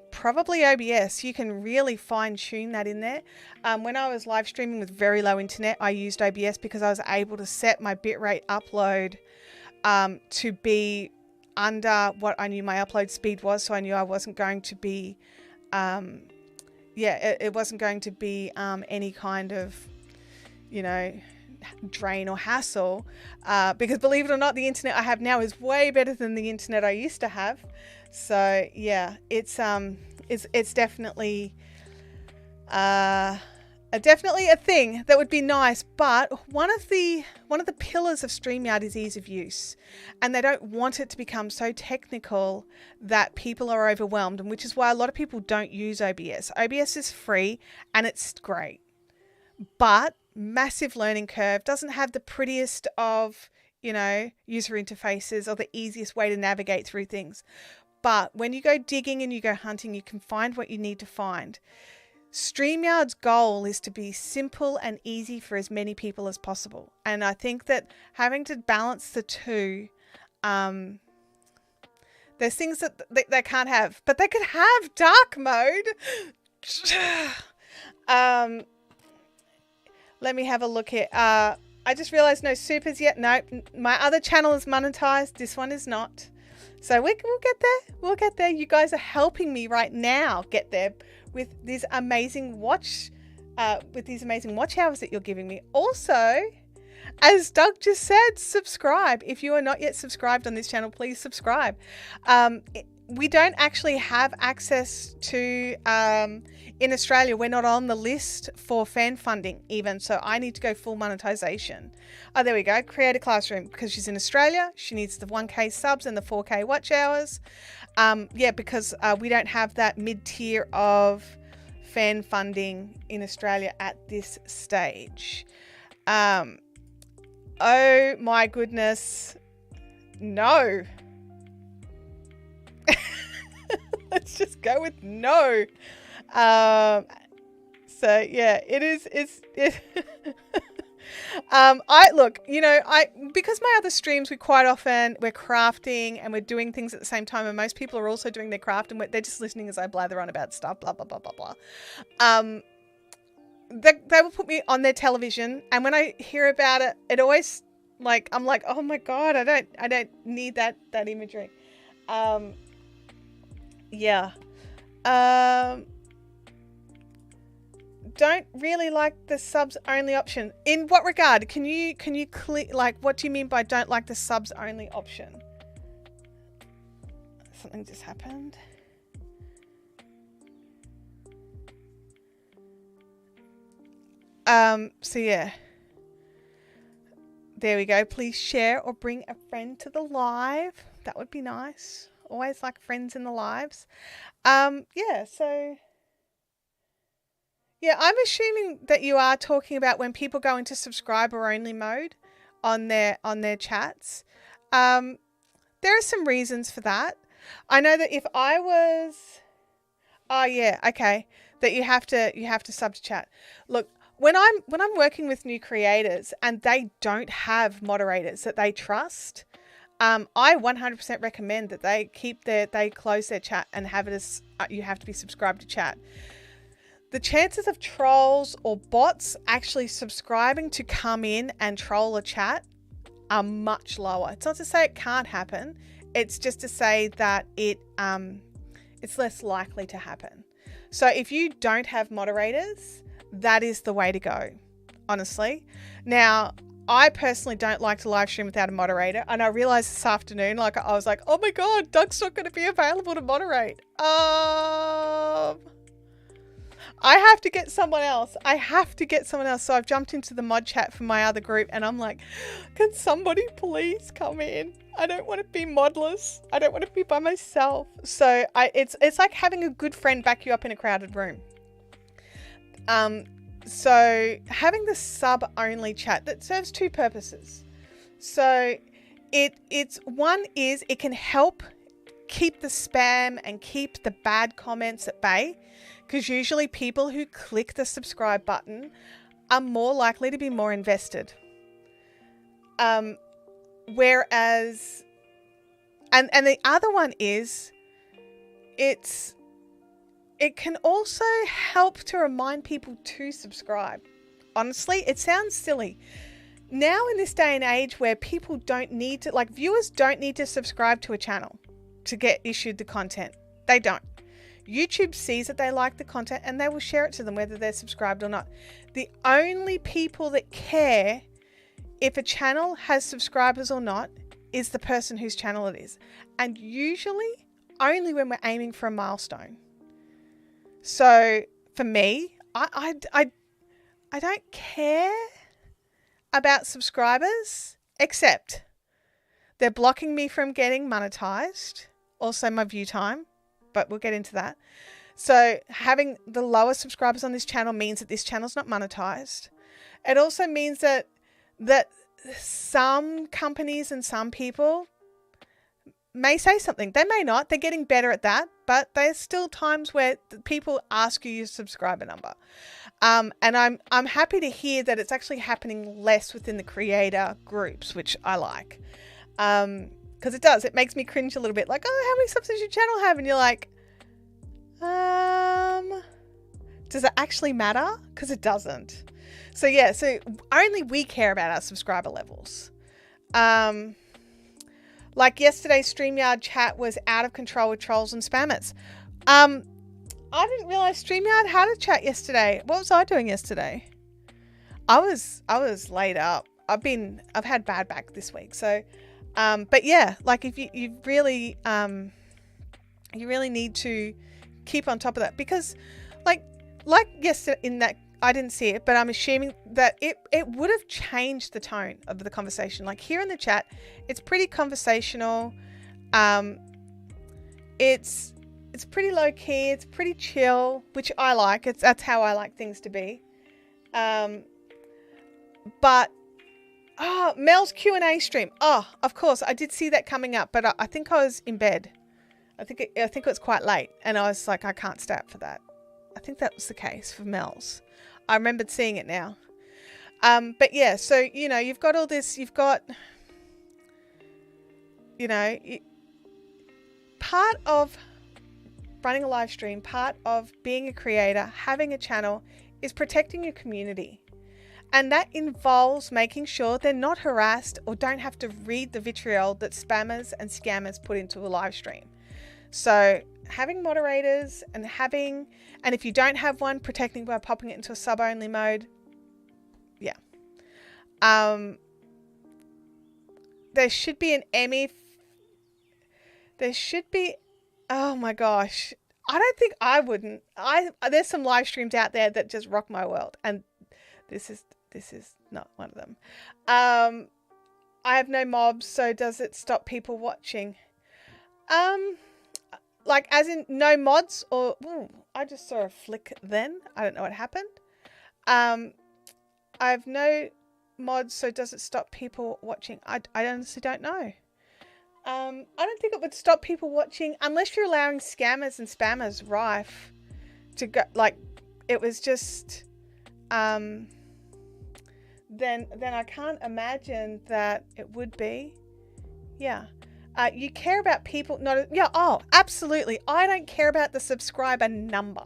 probably OBS. You can really fine-tune that in there. When I was live streaming with very low internet, I used OBS because I was able to set my bitrate upload to be under what I knew my upload speed was, so I knew I wasn't going to be it wasn't going to be any kind of, you know, drain or hassle, because believe it or not, the internet I have now is way better than the internet I used to have. So yeah, it's definitely definitely a thing that would be nice. But one of the pillars of StreamYard is ease of use, and they don't want it to become so technical that people are overwhelmed, and which is why a lot of people don't use OBS. OBS is free and it's great, but massive learning curve, doesn't have the prettiest of, you know, user interfaces or the easiest way to navigate through things. But when you go digging and you go hunting, you can find what you need to find. StreamYard's goal is to be simple and easy for as many people as possible. And I think that having to balance the two, there's things that they can't have, but they could have dark mode. Let me have a look here. I just realized no supers yet. No, my other channel is monetized. This one is not. So we'll get there. We'll get there. You guys are helping me right now get there with these amazing watch hours that you're giving me. Also, as Doug just said, subscribe. If you are not yet subscribed on this channel, please subscribe. We don't actually have access to, in Australia, we're not on the list for fan funding even. So I need to go full monetization. Oh, there we go. Create a classroom. Because she's in Australia, she needs the 1K subs and the 4K watch hours. Yeah, because we don't have that mid-tier of fan funding in Australia at this stage. Oh my goodness. No. Let's just go with no. So yeah, because my other streams, we're crafting and we're doing things at the same time, and most people are also doing their craft and they're just listening as I blather on about stuff, blah, blah, blah, blah, blah. They will put me on their television, and when I hear about it, it always, like, I'm like, oh my God, I don't need that imagery. Yeah. Don't really like the subs only option. In what regard? Can you clear, like, what do you mean by don't like the subs only option? Something just happened. So yeah. There we go. Please share or bring a friend to the live. That would be nice. Always like friends in the lives. Yeah, so yeah, I'm assuming that you are talking about when people go into subscriber only mode on their chats. There are some reasons for that. I know that if I was, oh yeah, okay, that you have to sub to chat. Look, when I'm working with new creators and they don't have moderators that they trust, I 100% recommend that they close their chat and have it as you have to be subscribed to chat. The chances of trolls or bots actually subscribing to come in and troll a chat are much lower. It's not to say it can't happen. It's just to say that it's less likely to happen. So if you don't have moderators, that is the way to go, honestly. Now, I personally don't like to live stream without a moderator. And I realized this afternoon, like I was like, oh my God, Doug's not going to be available to moderate. I have to get someone else. So I've jumped into the mod chat from my other group and I'm like, can somebody please come in? I don't want to be modless. I don't want to be by myself. So it's like having a good friend back you up in a crowded room. So having the sub only chat, that serves two purposes. So one is it can help keep the spam and keep the bad comments at bay, because usually people who click the subscribe button are more likely to be more invested. Whereas, and the other one is, it can also help to remind people to subscribe. Honestly, it sounds silly. Now in this day and age where people don't need to, like viewers don't need to subscribe to a channel to get issued the content. They don't. YouTube sees that they like the content and they will share it to them whether they're subscribed or not. The only people that care if a channel has subscribers or not is the person whose channel it is. And usually only when we're aiming for a milestone. So for me, I don't care about subscribers, except they're blocking me from getting monetized. Also my view time, but we'll get into that. So having the lower subscribers on this channel means that this channel's not monetized. It also means that some companies and some people may say something. They may not. They're getting better at that, but there's still times where people ask you your subscriber number. And I'm happy to hear that it's actually happening less within the creator groups, which I like. Because it makes me cringe a little bit. Like, oh, how many subs does your channel have? And you're like, does it actually matter? Because it doesn't. So yeah, so only we care about our subscriber levels. Like yesterday's StreamYard chat was out of control with trolls and spammers. I didn't realize StreamYard had a chat yesterday. What was I doing yesterday? I was laid up. I've had bad back this week. So, but yeah, like if you really need to keep on top of that, because like yesterday in that, I didn't see it, but I'm assuming that it would have changed the tone of the conversation. Like here in the chat, it's pretty conversational. It's pretty low key. It's pretty chill, which I like. That's how I like things to be. But Mel's Q&A stream. Oh, of course, I did see that coming up, but I think I was in bed. I think it was quite late, and I was like, I can't stay up for that. I think that was the case for Mel's. I remembered seeing it now. But yeah, so, you know, you've got all this, you've got, you know, part of running a live stream, part of being a creator, having a channel is protecting your community. And that involves making sure they're not harassed or don't have to read the vitriol that spammers and scammers put into a live stream. So having moderators and if you don't have one, protecting by popping it into a sub-only mode. Yeah. There should be an Emmy. There should be, oh my gosh. I don't think I wouldn't. There's some live streams out there that just rock my world. And this is not one of them. I have no mobs, so does it stop people watching? Like as in no mods or... Ooh, I just saw a flick then. I don't know what happened. I have no mods, so does it stop people watching? I honestly don't know. I don't think it would stop people watching unless you're allowing scammers and spammers rife to go. Like it was just... then I can't imagine that it would be. Yeah. You care about people, absolutely. I don't care about the subscriber number.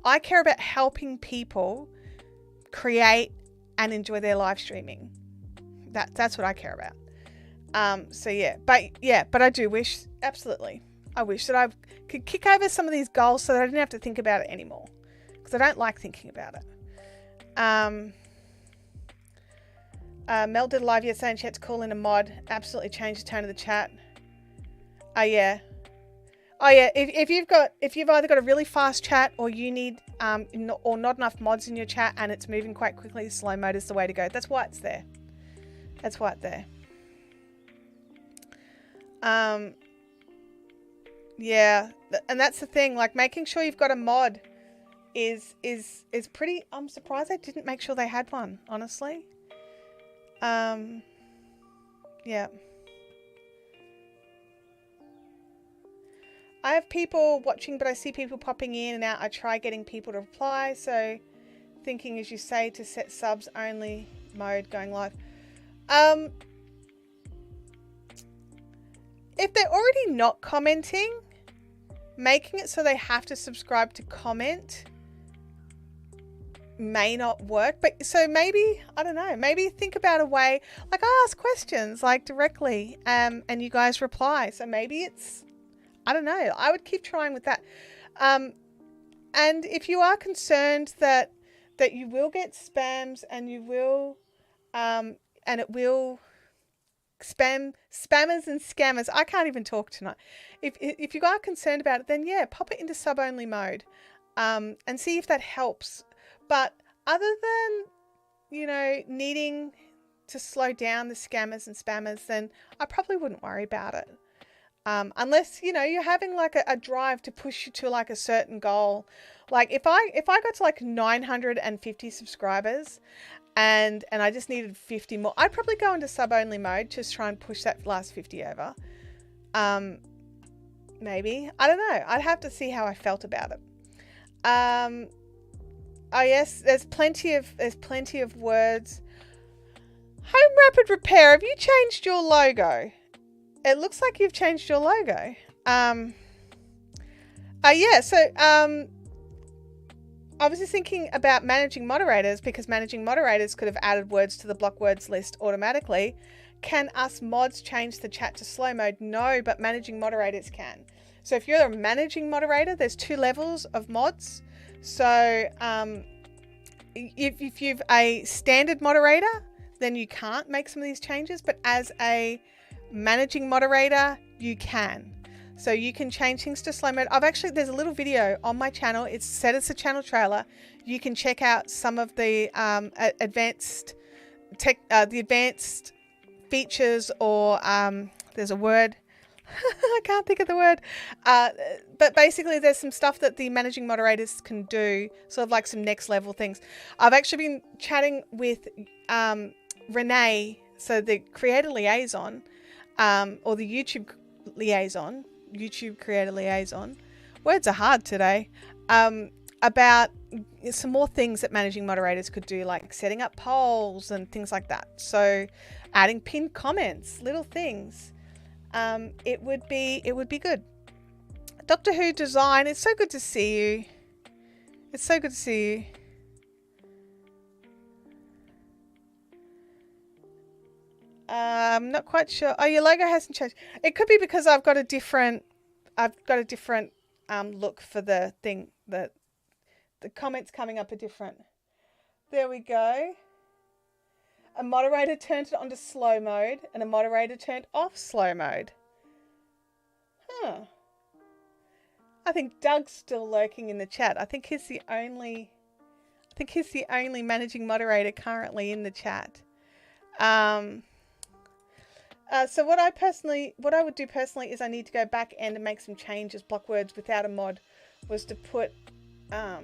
I care about helping people create and enjoy their live streaming. That's what I care about. So yeah, but I do wish, absolutely, I wish that I could kick over some of these goals so that I didn't have to think about it anymore, because I don't like thinking about it. Mel did a live yesterday and she had to call in a mod. Absolutely changed the tone of the chat. Oh yeah. If you've either got a really fast chat or you need or not enough mods in your chat and it's moving quite quickly, slow mode is the way to go. That's why it's there. That's why it's there. Yeah, and that's the thing. Like, making sure you've got a mod is pretty. I'm surprised they didn't make sure they had one, honestly. Yeah. I have people watching, but I see people popping in and out. I try getting people to reply. So, thinking, as you say, to set subs only mode going live. If they're already not commenting, making it so they have to subscribe to comment may not work. But so maybe, I don't know, maybe think about a way, like I ask questions like directly, and you guys reply. So maybe it's, I don't know, I would keep trying with that. And if you are concerned that you will get spams and you will, and it will spammers and scammers. I can't even talk tonight. If you are concerned about it, then yeah, pop it into sub only mode, and see if that helps. But other than, needing to slow down the scammers and spammers, then I probably wouldn't worry about it. Unless, you're having like a drive to push you to like a certain goal. Like if I got to like 950 subscribers and I just needed 50 more, I'd probably go into sub only mode, just try and push that last 50 over. Maybe, I don't know. I'd have to see how I felt about it. Oh yes, there's plenty of words. Home Rapid Repair, have you changed your logo? It looks like you've changed your logo. Yeah, so I was just thinking about managing moderators, because managing moderators could have added words to the block words list automatically. Can us mods change the chat to slow mode? No, but managing moderators can. So if you're a managing moderator, there's 2 levels of mods. So if you've a standard moderator, then you can't make some of these changes, but as a managing moderator, you can. So you can change things to slow mode. There's a little video on my channel. It's set as a channel trailer. You can check out some of the advanced features, or there's a word. I can't think of the word. But basically there's some stuff that the managing moderators can do, sort of like some next level things. I've actually been chatting with Renee, so the creator liaison, or the YouTube creator liaison. Words are hard today. About some more things that managing moderators could do, like setting up polls and things like that. So adding pinned comments, little things. It would be good. Doctor Who Design, it's so good to see you. It's so good to see you. I'm not quite sure. Oh, your logo hasn't changed. It could be because I've got a different look for the thing. The comments coming up are different. There we go. A moderator turned it onto slow mode and a moderator turned off slow mode. Huh. I think Doug's still lurking in the chat. I think he's the only managing moderator currently in the chat. So what I would do personally is I need to go back and make some changes. Block words without a mod was to put I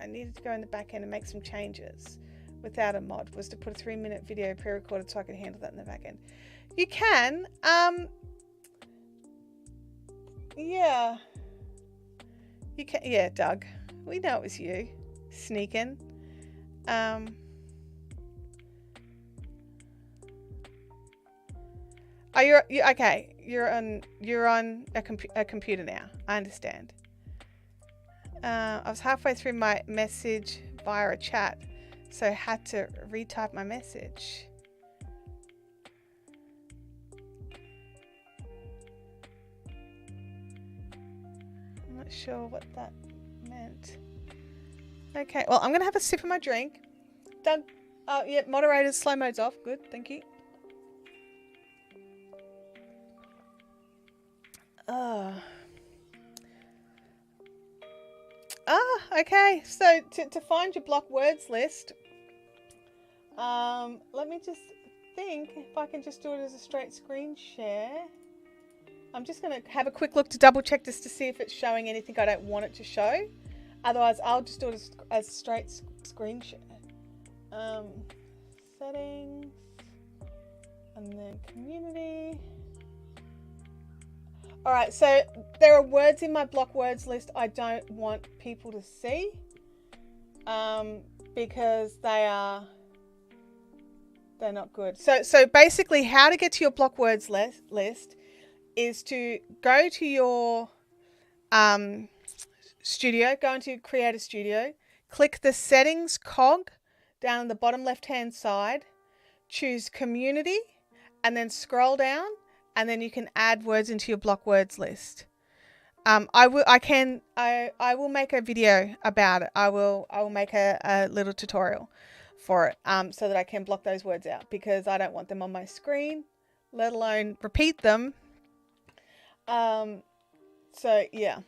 needed to go in the back end and make some changes. Without a mod was to put a 3-minute video pre-recorded so I could handle that in the back end. You can, yeah. You can, yeah, Doug. We know it was you sneaking. Oh, you're okay. You're on a computer now. I understand. I was halfway through my message via a chat, so I had to retype my message. I'm not sure what that meant. Okay, well, I'm going to have a sip of my drink. Doug, yeah, moderators, slow mode's off. Good, thank you. Okay, so to find your block words list, let me just think if I can just do it as a straight screen share. I'm just going to have a quick look to double check just to see if it's showing anything I don't want it to show. Otherwise, I'll just do it as straight screen share. Settings, and then community. All right, so there are words in my block words list I don't want people to see because they're not good. So basically, how to get to your block words list is to go to your studio, go into Creator Studio, click the settings cog down on the bottom left hand side, choose community, and then scroll down, and then you can add words into your block words list. I will make a video about it. I will make a little tutorial for it so that I can block those words out because I don't want them on my screen, let alone repeat them. So yeah.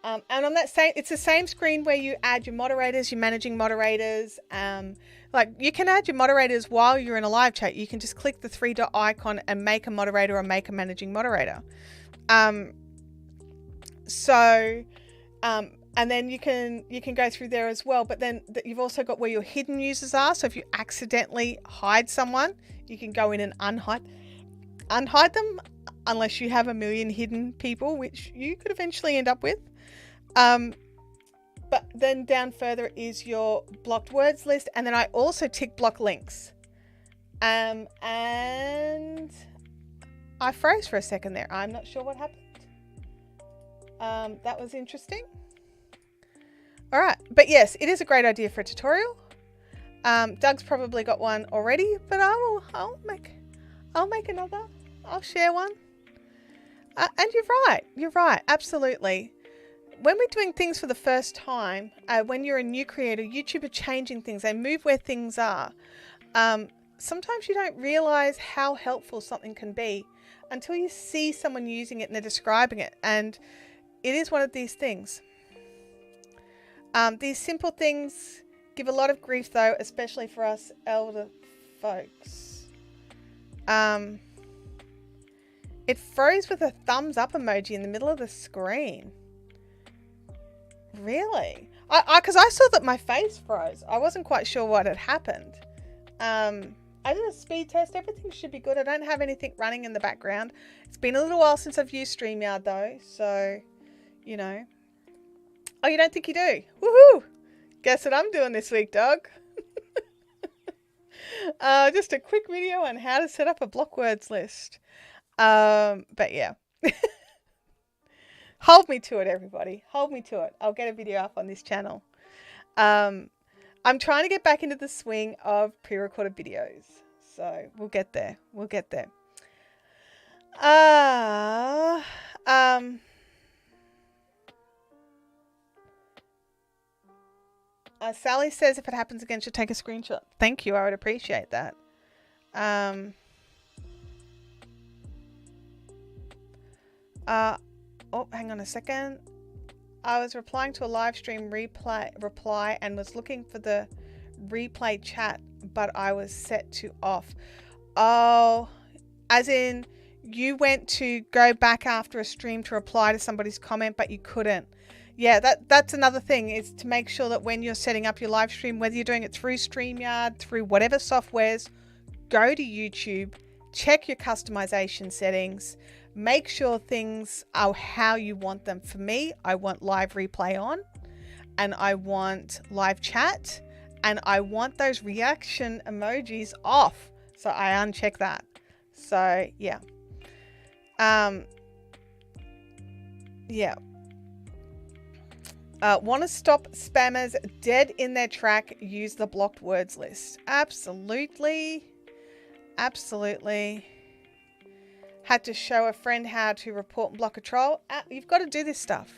And on that it's the same screen where you add your moderators, your managing moderators. Like you can add your moderators while you're in a live chat. You can just click the 3-dot icon and make a moderator or make a managing moderator. And then you can go through there as well. But then you've also got where your hidden users are. So if you accidentally hide someone, you can go in and unhide them, unless you have a million hidden people, which you could eventually end up with. But then down further is your blocked words list. And then I also tick block links. And I froze for a second there. I'm not sure what happened. That was interesting. All right. But yes, it is a great idea for a tutorial. Doug's probably got one already, but I'll make another. I'll share one. And you're right, absolutely. When we're doing things for the first time, when you're a new creator, YouTube are changing things. They move where things are. Sometimes you don't realize how helpful something can be until you see someone using it and they're describing it. And it is one of these things. These simple things give a lot of grief though, especially for us elder folks. It froze with a thumbs up emoji in the middle of the screen. Really? Because I saw that my face froze. I wasn't quite sure what had happened. I did a speed test. Everything should be good. I don't have anything running in the background. It's been a little while since I've used StreamYard though. So, you know. Oh, you don't think you do? Woohoo! Guess what I'm doing this week, Doug? Just a quick video on how to set up a block words list. But yeah. Hold me to it, everybody. Hold me to it. I'll get a video up on this channel. I'm trying to get back into the swing of pre-recorded videos. So we'll get there. We'll get there. Sally says if it happens again, she'll take a screenshot. Thank you. I would appreciate that. Oh, hang on a second. I was replying to a live stream reply and was looking for the replay chat, but I was set to off. Oh, as in you went to go back after a stream to reply to somebody's comment, but you couldn't. Yeah, that's another thing, is to make sure that when you're setting up your live stream, whether you're doing it through StreamYard, through whatever softwares, go to YouTube, check your customization settings, make sure things are how you want them. For me, I want live replay on, and I want live chat, and I want those reaction emojis off. So I uncheck that. So yeah. Yeah. Want to stop spammers dead in their track? Use the blocked words list. Absolutely. Absolutely. Had to show a friend how to report and block a troll. You've got to do this stuff.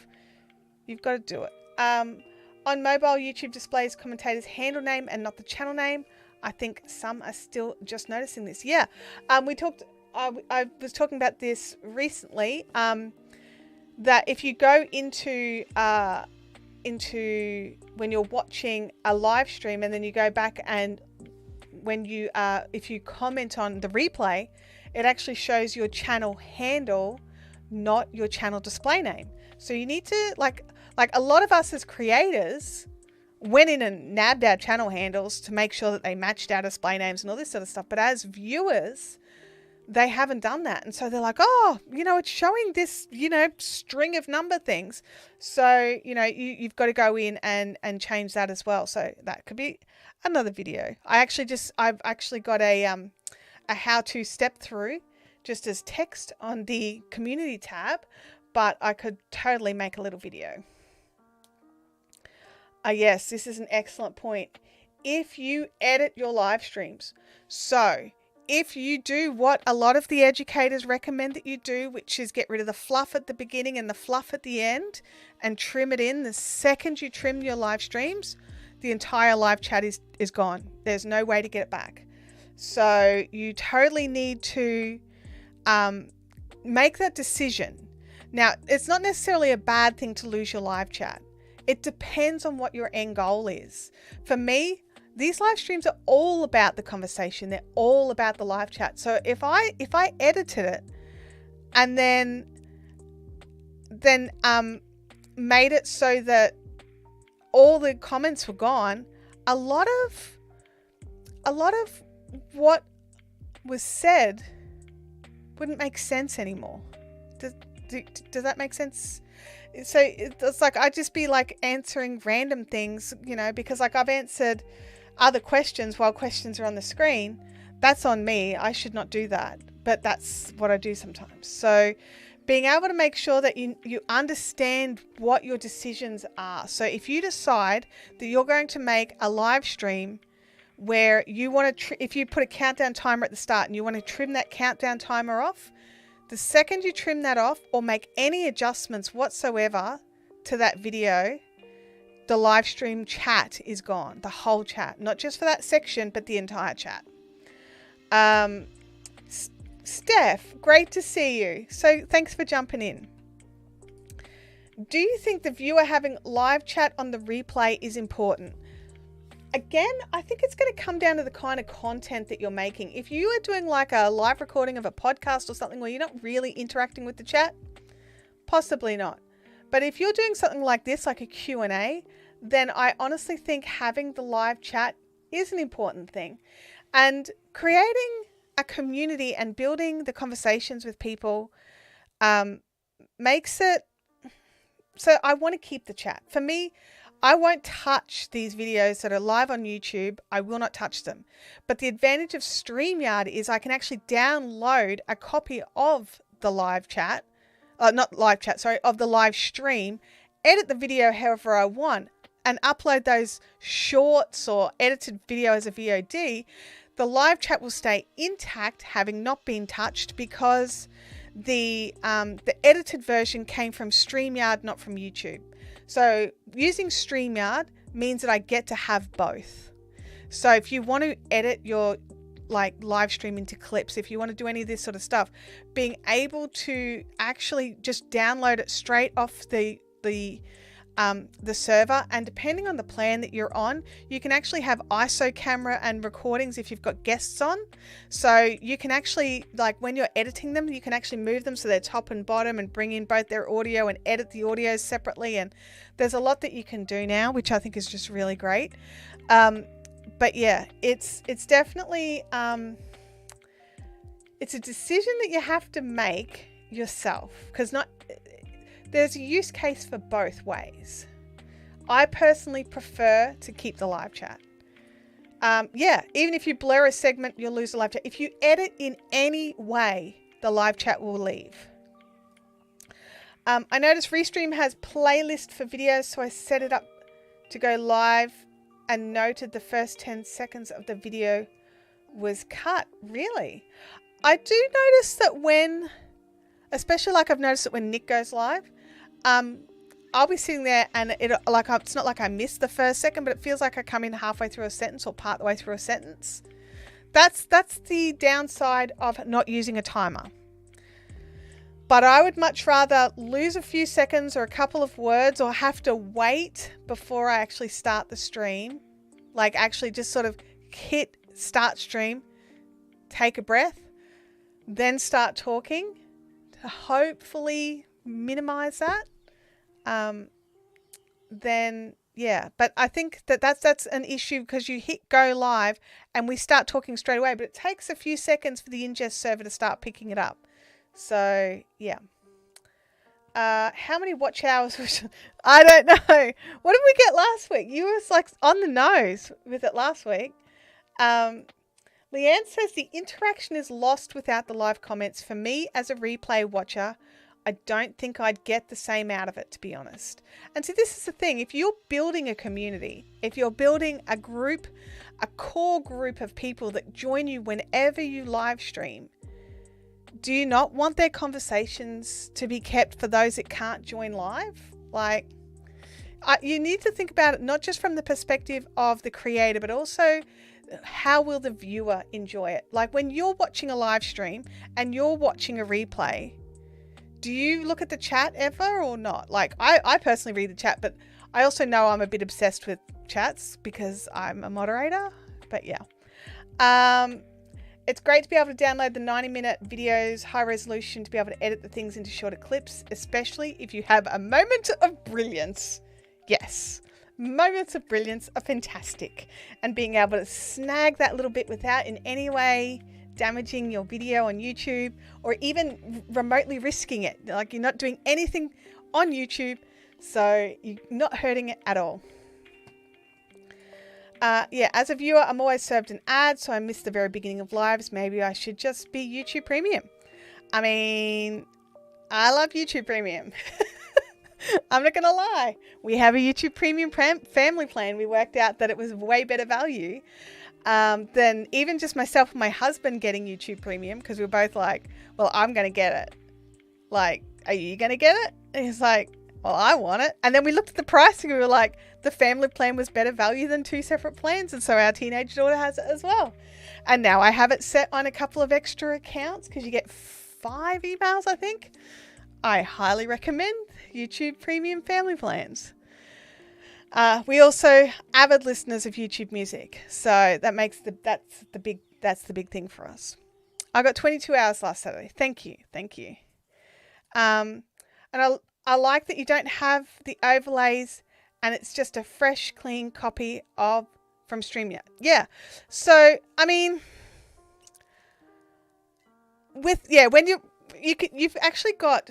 You've got to do it. On mobile, YouTube displays commentators' handle name and not the channel name. I think some are still just noticing this. Yeah. I was talking about this recently. That if you go into when you're watching a live stream and then you go back, and when you if you comment on the replay, it actually shows your channel handle, not your channel display name. So you need to like a lot of us as creators went in and nabbed our channel handles to make sure that they matched our display names and all this sort of stuff. But as viewers, they haven't done that. And so they're like, oh, it's showing this, string of number things. So, you've got to go in and change that as well. So that could be another video. I've actually got a how-to step through just as text on the community tab, but I could totally make a little video. Yes, this is an excellent point. If you edit your live streams, so if you do what a lot of the educators recommend that you do, which is get rid of the fluff at the beginning and the fluff at the end and trim it in, the second you trim your live streams, the entire live chat is gone. There's no way to get it back. So you totally need to make that decision. Now, it's not necessarily a bad thing to lose your live chat. It depends on what your end goal is. For me, these live streams are all about the conversation. They're all about the live chat. So if I edited it and then made it so that all the comments were gone, a lot of what was said wouldn't make sense anymore. Does that make sense? So it's like I'd just be like answering random things, because like I've answered other questions while questions are on the screen. That's on me. I should not do that, but that's what I do sometimes. So being able to make sure that you understand what your decisions are. So if you decide that you're going to make a live stream where you want to, if you put a countdown timer at the start and you want to trim that countdown timer off, the second you trim that off or make any adjustments whatsoever to that video, the live stream chat is gone. The whole chat, not just for that section, but the entire chat. Steph, great to see you. So thanks for jumping in. Do you think the viewer having live chat on the replay is important? Again, I think it's going to come down to the kind of content that you're making. If you are doing like a live recording of a podcast or something where you're not really interacting with the chat, possibly not. But if you're doing something like this, like a Q&A, then I honestly think having the live chat is an important thing. And creating a community and building the conversations with people makes it so I want to keep the chat. For me, I won't touch these videos that are live on YouTube. I will not touch them. But the advantage of StreamYard is I can actually download a copy of the live chat, of the live stream, edit the video however I want, and upload those shorts or edited video as a VOD. The live chat will stay intact, having not been touched, because the edited version came from StreamYard, not from YouTube. So using StreamYard means that I get to have both. So if you want to edit your live stream into clips, if you want to do any of this sort of stuff, being able to actually just download it straight off the server, and depending on the plan that you're on, you can actually have ISO camera and recordings if you've got guests on. So you can actually, when you're editing them, you can actually move them so they're top and bottom and bring in both their audio and edit the audios separately. And there's a lot that you can do now, which I think is just really great. But yeah, it's definitely, it's a decision that you have to make yourself, because there's a use case for both ways. I personally prefer to keep the live chat. Even if you blur a segment, you'll lose the live chat. If you edit in any way, the live chat will leave. I noticed Restream has playlist for videos, so I set it up to go live and noted the first 10 seconds of the video was cut. Really? I do notice that when, especially like I've noticed it when Nick goes live, I'll be sitting there and it's not like I missed the first second, but it feels like I come in halfway through a sentence or part the way through a sentence. That's the downside of not using a timer. But I would much rather lose a few seconds or a couple of words or have to wait before I actually start the stream. Like actually just sort of hit start stream, take a breath, then start talking to hopefully minimize that. Then yeah, but I think that's an issue because you hit go live and we start talking straight away, but it takes a few seconds for the ingest server to start picking it up. So yeah. How many watch hours? I don't know. What did we get last week? You was like on the nose with it last week. Leanne says the interaction is lost without the live comments. For me, as a replay watcher, I don't think I'd get the same out of it, to be honest. And so this is the thing. If you're building a community, if you're building a group, a core group of people that join you whenever you live stream, do you not want their conversations to be kept for those that can't join live? Like, you need to think about it not just from the perspective of the creator, but also how will the viewer enjoy it? Like when you're watching a live stream and you're watching a replay, do you look at the chat ever or not? Like I personally read the chat, but I also know I'm a bit obsessed with chats because I'm a moderator. But yeah. It's great to be able to download the 90-minute videos, high resolution, to be able to edit the things into shorter clips, especially if you have a moment of brilliance. Yes, moments of brilliance are fantastic. And being able to snag that little bit without in any way damaging your video on YouTube or even remotely risking it. Like you're not doing anything on YouTube, so you're not hurting it at all. Yeah, as a viewer, I'm always served an ad, so I miss the very beginning of lives. Maybe I should just be YouTube Premium. I mean, I love YouTube Premium. I'm not going to lie. We have a YouTube Premium family plan. We worked out that it was way better value than even just myself and my husband getting YouTube Premium, because we were both like, well, I'm going to get it. Like, are you going to get it? And he's like, well, I want it. And then we looked at the pricing and we were like, the family plan was better value than 2 separate plans. And so our teenage daughter has it as well. And now I have it set on a couple of extra accounts because you get 5 emails, I think. I highly recommend YouTube Premium family plans. We also avid listeners of YouTube music. So that makes that's the big thing for us. I got 22 hours last Saturday. Thank you. And I like that you don't have the overlays and it's just a fresh, clean copy from StreamYard. Yeah. So, I mean, when you've actually got,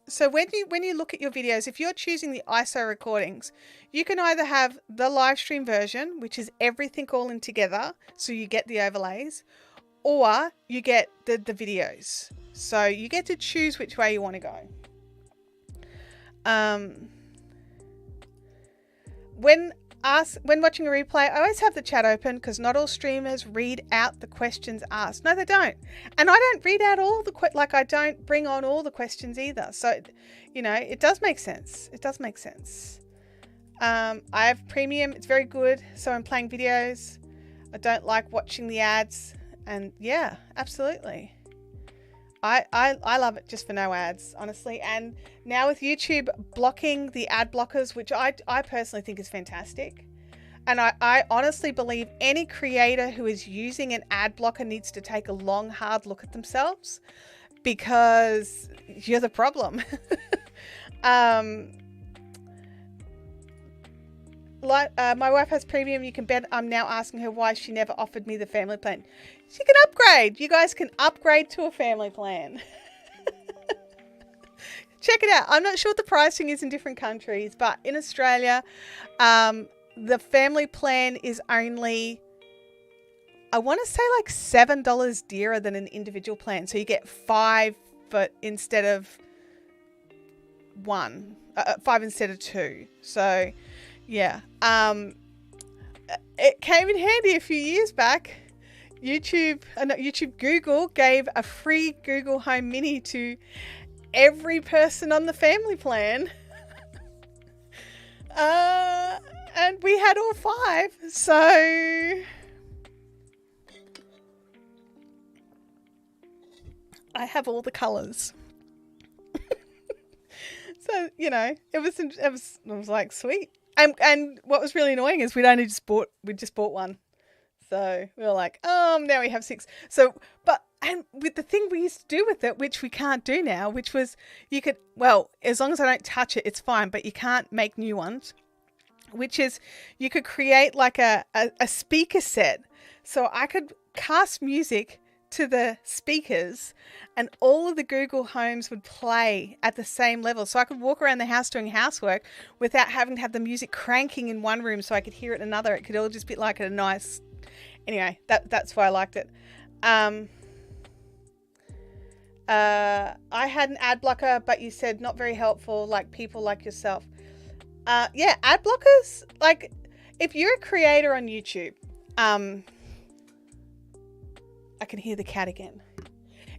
so when you look at your videos, if you're choosing the ISO recordings, you can either have the live stream version, which is everything all in together, so you get the overlays, or you get the videos. So you get to choose which way you want to go. When watching a replay, I always have the chat open because not all streamers read out the questions asked. No, they don't. And I don't read out all the I don't bring on all the questions either. So, it does make sense. I have premium. It's very good. So I'm playing videos. I don't like watching the ads. And yeah, absolutely. I love it just for no ads, honestly. And now with YouTube blocking the ad blockers, which I personally think is fantastic. And I honestly believe any creator who is using an ad blocker needs to take a long, hard look at themselves because you're the problem. My wife has premium. You can bet I'm now asking her why she never offered me the family plan. She can upgrade. You guys can upgrade to a family plan. Check it out. I'm not sure what the pricing is in different countries, but in Australia, the family plan is only, I want to say like $7 dearer than an individual plan. So you get 5 instead of 5 instead of 2. So yeah, it came in handy a few years back. Google gave a free Google Home Mini to every person on the family plan. And we had all 5. So I have all the colours. So, you know, it was like sweet. And what was really annoying is we just bought one. So we were like, now we have 6. So, and with the thing we used to do with it, which we can't do now, which was you could, well, as long as I don't touch it, it's fine, but you can't make new ones, which is you could create like a speaker set. So I could cast music to the speakers and all of the Google Homes would play at the same level. So I could walk around the house doing housework without having to have the music cranking in one room so I could hear it in another. It could all just be like a nice... Anyway, that's why I liked it. I had an ad blocker, but you said not very helpful, like people like yourself. Yeah, ad blockers, like if you're a creator on YouTube, I can hear the cat again.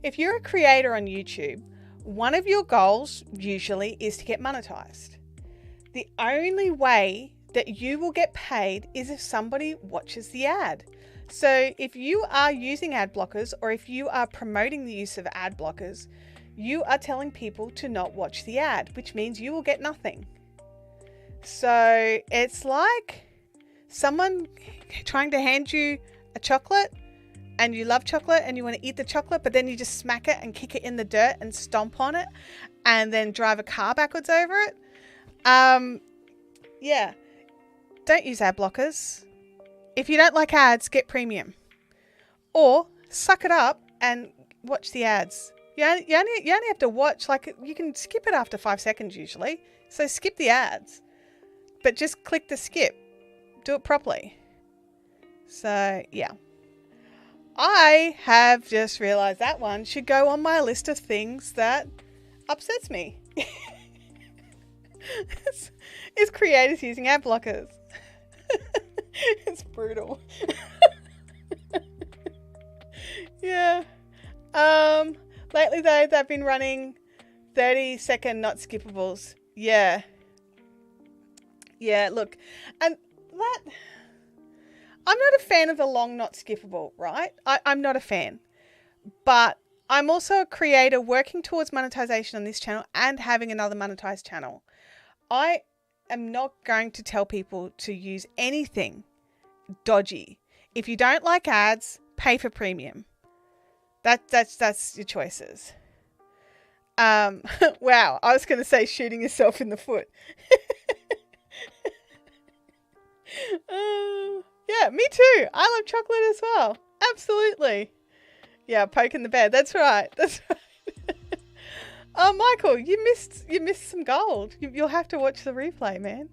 If you're a creator on YouTube, one of your goals usually is to get monetized. The only way that you will get paid is if somebody watches the ad. So if you are using ad blockers or if you are promoting the use of ad blockers, you are telling people to not watch the ad, which means you will get nothing. So it's like someone trying to hand you a chocolate and you love chocolate and you want to eat the chocolate, but then you just smack it and kick it in the dirt and stomp on it and then drive a car backwards over it. Yeah, don't use ad blockers. If you don't like ads, get premium. Or suck it up and watch the ads. You only have to watch, like, you can skip it after 5 seconds usually. So skip the ads. But just click the skip. Do it properly. So, yeah. I have just realised that one should go on my list of things that upsets me. It's creators using ad blockers. It's brutal. Yeah. Lately though, they've been running 30-second not skippables. Yeah. Yeah, look. And that... I'm not a fan of the long not skippable, right? I'm not a fan. But I'm also a creator working towards monetization on this channel and having another monetized channel. I am not going to tell people to use anything dodgy. If you don't like ads, pay for premium. That's your choices. Wow, I was going to say shooting yourself in the foot. Yeah, me too. I love chocolate as well. Absolutely. Yeah, poking the bear. That's right. That's right. Oh, Michael, you missed some gold. You'll have to watch the replay, man.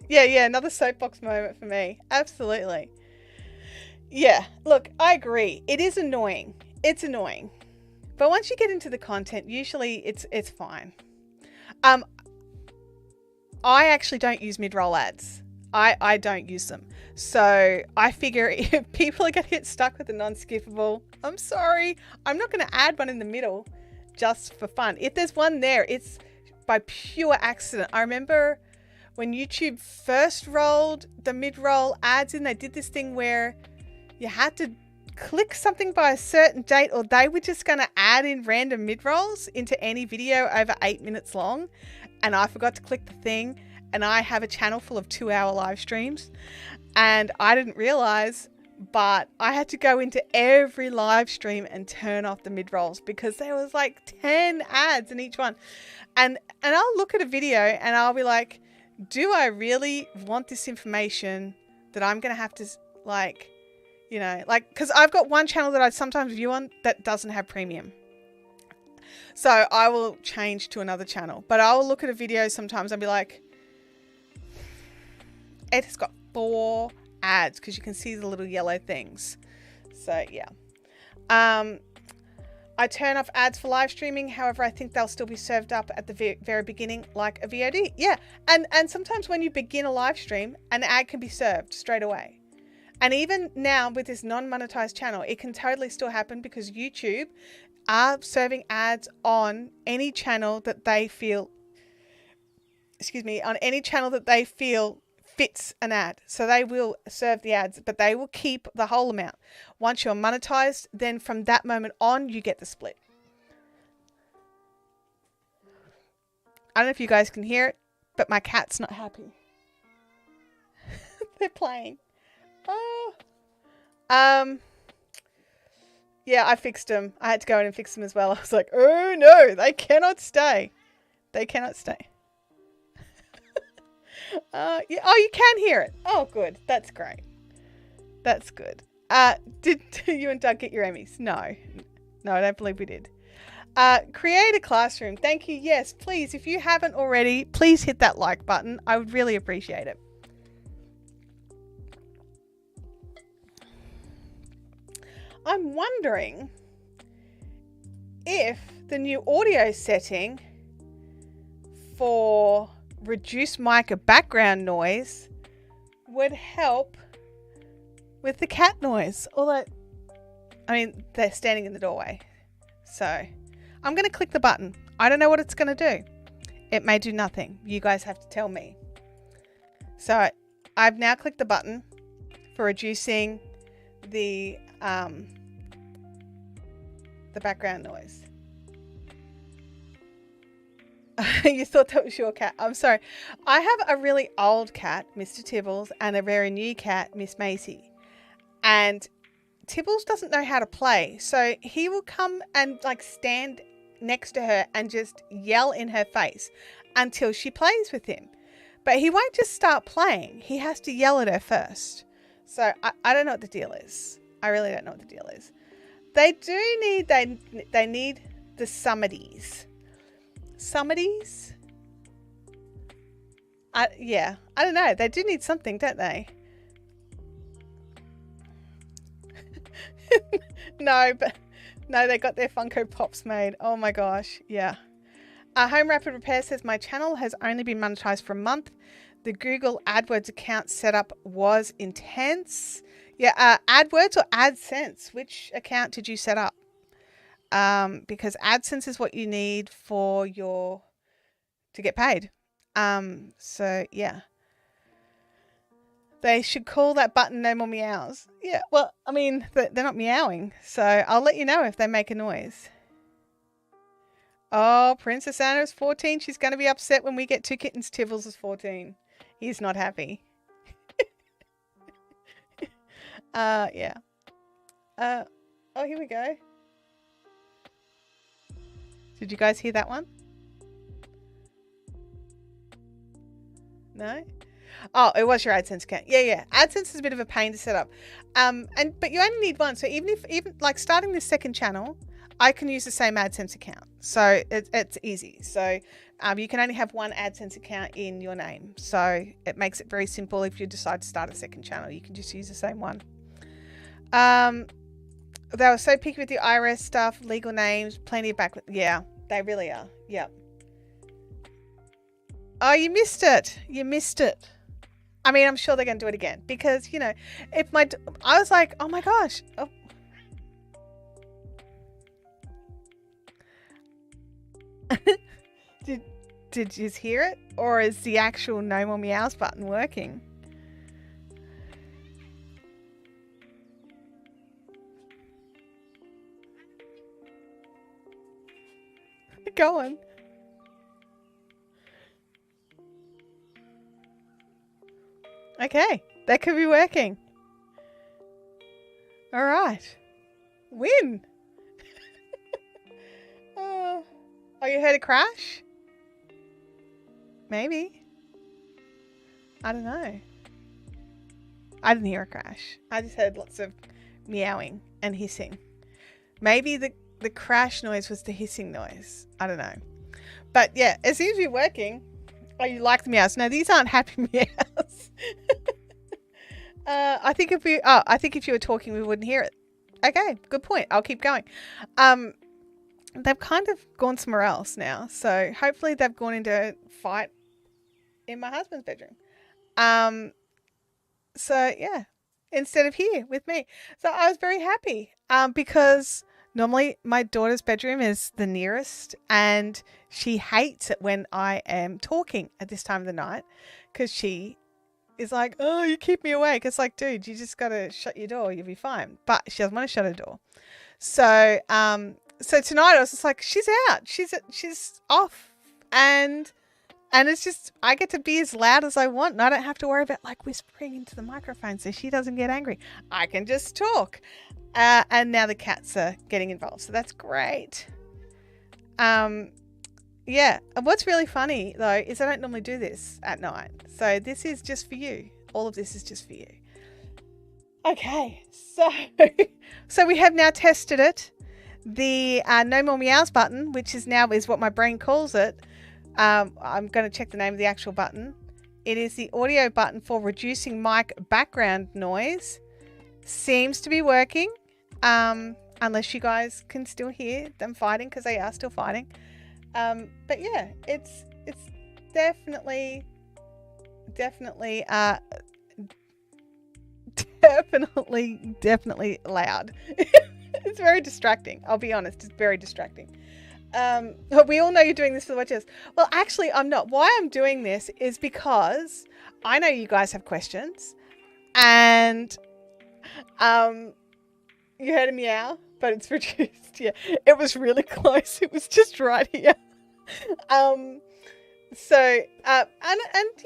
Yeah, another soapbox moment for me. Absolutely. Yeah, look, I agree. It is annoying. It's annoying. But once you get into the content, usually it's fine. I actually don't use mid-roll ads. I don't use them. So I figure if people are going to get stuck with the non-skippable, I'm sorry. I'm not going to add one in the middle just for fun. If there's one there, it's by pure accident. I remember when YouTube first rolled the mid-roll ads in, they did this thing where you had to click something by a certain date or they were just going to add in random mid-rolls into any video over 8 minutes long. And I forgot to click the thing. And I have a channel full of 2-hour live streams and I didn't realize, but I had to go into every live stream and turn off the mid-rolls because there was like 10 ads in each one. And I'll look at a video and I'll be like, do I really want this information that I'm going to have to like, you know, like, because I've got one channel that I sometimes view on that doesn't have premium. So I will change to another channel, but I will look at a video sometimes and be like, it has got 4 ads because you can see the little yellow things. So yeah. I I turn off ads for live streaming. However, I think they'll still be served up at the very beginning, like a VOD. Yeah, and sometimes when you begin a live stream, an ad can be served straight away. And even now with this non-monetized channel, it can totally still happen because YouTube are serving ads on any channel that they feel, on any channel that they feel fits an ad. So they will serve the ads, but they will keep the whole amount. Once you're monetized, then from that moment on, you get the split. I don't know if you guys can hear it, but my cat's not happy. They're playing. Oh. Yeah, I fixed them. I had to go in and fix them as well. I was like, oh no, they cannot stay. They cannot stay. Yeah. Oh, you can hear it. Oh, good. That's great. That's good. Did you and Doug get your Emmys? No, I don't believe we did. Create a classroom. Thank you. Yes, please. If you haven't already, please hit that like button. I would really appreciate it. I'm wondering if the new audio setting for reduce mic background noise would help with the cat noise. Although, I mean, they're standing in the doorway. So I'm going to click the button. I don't know what it's going to do. It may do nothing. You guys have to tell me. So I've now clicked the button for reducing the background noise. You thought that was your cat. I'm sorry. I have a really old cat, Mr. Tibbles, and a very new cat, Miss Macy. And Tibbles doesn't know how to play. So he will come and like stand next to her and just yell in her face until she plays with him. But he won't just start playing. He has to yell at her first. So I don't know what the deal is. I really don't know what the deal is. They do need, they need the summities. Summities? Yeah, I don't know. They do need something, don't they? No, they got their Funko Pops made. Oh my gosh, yeah. Home Rapid Repair says my channel has only been monetized for a month. The Google AdWords account setup was intense. Yeah, AdWords or AdSense? Which account did you set up? Because AdSense is what you need for to get paid. So yeah. They should call that button No More Meows. Yeah, well, I mean, they're not meowing. So I'll let you know if they make a noise. Oh, Princess Anna is 14. She's going to be upset when we get 2 kittens. Tibbles is 14. He's not happy. Yeah. Oh, here we go. Did you guys hear that one? No? Oh, it was your AdSense account. Yeah. AdSense is a bit of a pain to set up. But you only need one. So even like starting this second channel, I can use the same AdSense account. So it's easy. So you can only have one AdSense account in your name. So it makes it very simple. If you decide to start a second channel, you can just use the same one. They were so picky with the IRS stuff, legal names, plenty of back. Yeah, they really are. Yep. Oh, you missed it. You missed it. I mean, I'm sure they're going to do it again because, you know, I was like, oh my gosh. Oh. Did you hear it? Or is the actual No More Meows button working? Go on. Okay, that could be working. All right. Win. Oh, you heard a crash? Maybe. I don't know. I didn't hear a crash. I just heard lots of meowing and hissing. Maybe the crash noise was the hissing noise. I don't know. But yeah, it seems to be working. Oh, you like the meows? No, these aren't happy meows. I think if you were talking, we wouldn't hear it. Okay, good point. I'll keep going. they've kind of gone somewhere else now. So hopefully they've gone into a fight in my husband's bedroom. So yeah, instead of here with me. So I was very happy because normally my daughter's bedroom is the nearest, and she hates it when I am talking at this time of the night because she is like, oh, you keep me awake. It's like, dude, you just got to shut your door. You'll be fine. But she doesn't want to shut her door. So, so tonight I was just like, she's out. She's off. And it's just, I get to be as loud as I want, and I don't have to worry about like whispering into the microphone so she doesn't get angry. I can just talk. And now the cats are getting involved. So that's great. Yeah. And what's really funny though, is I don't normally do this at night. So this is just for you. All of this is just for you. Okay. So we have now tested it. The no more meows button, which is what my brain calls it. I'm going to check the name of the actual button. It is the audio button for reducing mic background noise. Seems to be working. Unless you guys can still hear them fighting, because they are still fighting. But yeah, it's definitely loud. It's very distracting. I'll be honest, it's very distracting. We all know you're doing this for the watchers. Well, actually, I'm not. Why I'm doing this is because I know you guys have questions, and you heard a meow, but it's reduced. Yeah, it was really close. It was just right here. So and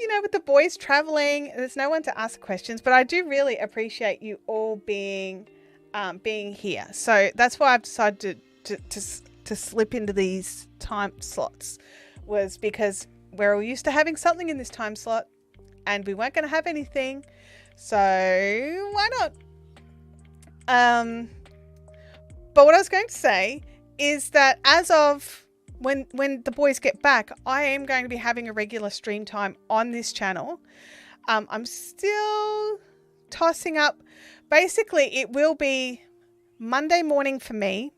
you know, with the boys traveling, there's no one to ask questions, but I do really appreciate you all being here. So that's why I've decided to slip into these time slots, was because we're all used to having something in this time slot and we weren't going to have anything, so why not? But what I was going to say is that as of when the boys get back, I am going to be having a regular stream time on this channel. I'm still tossing up. Basically, it will be Monday morning for me.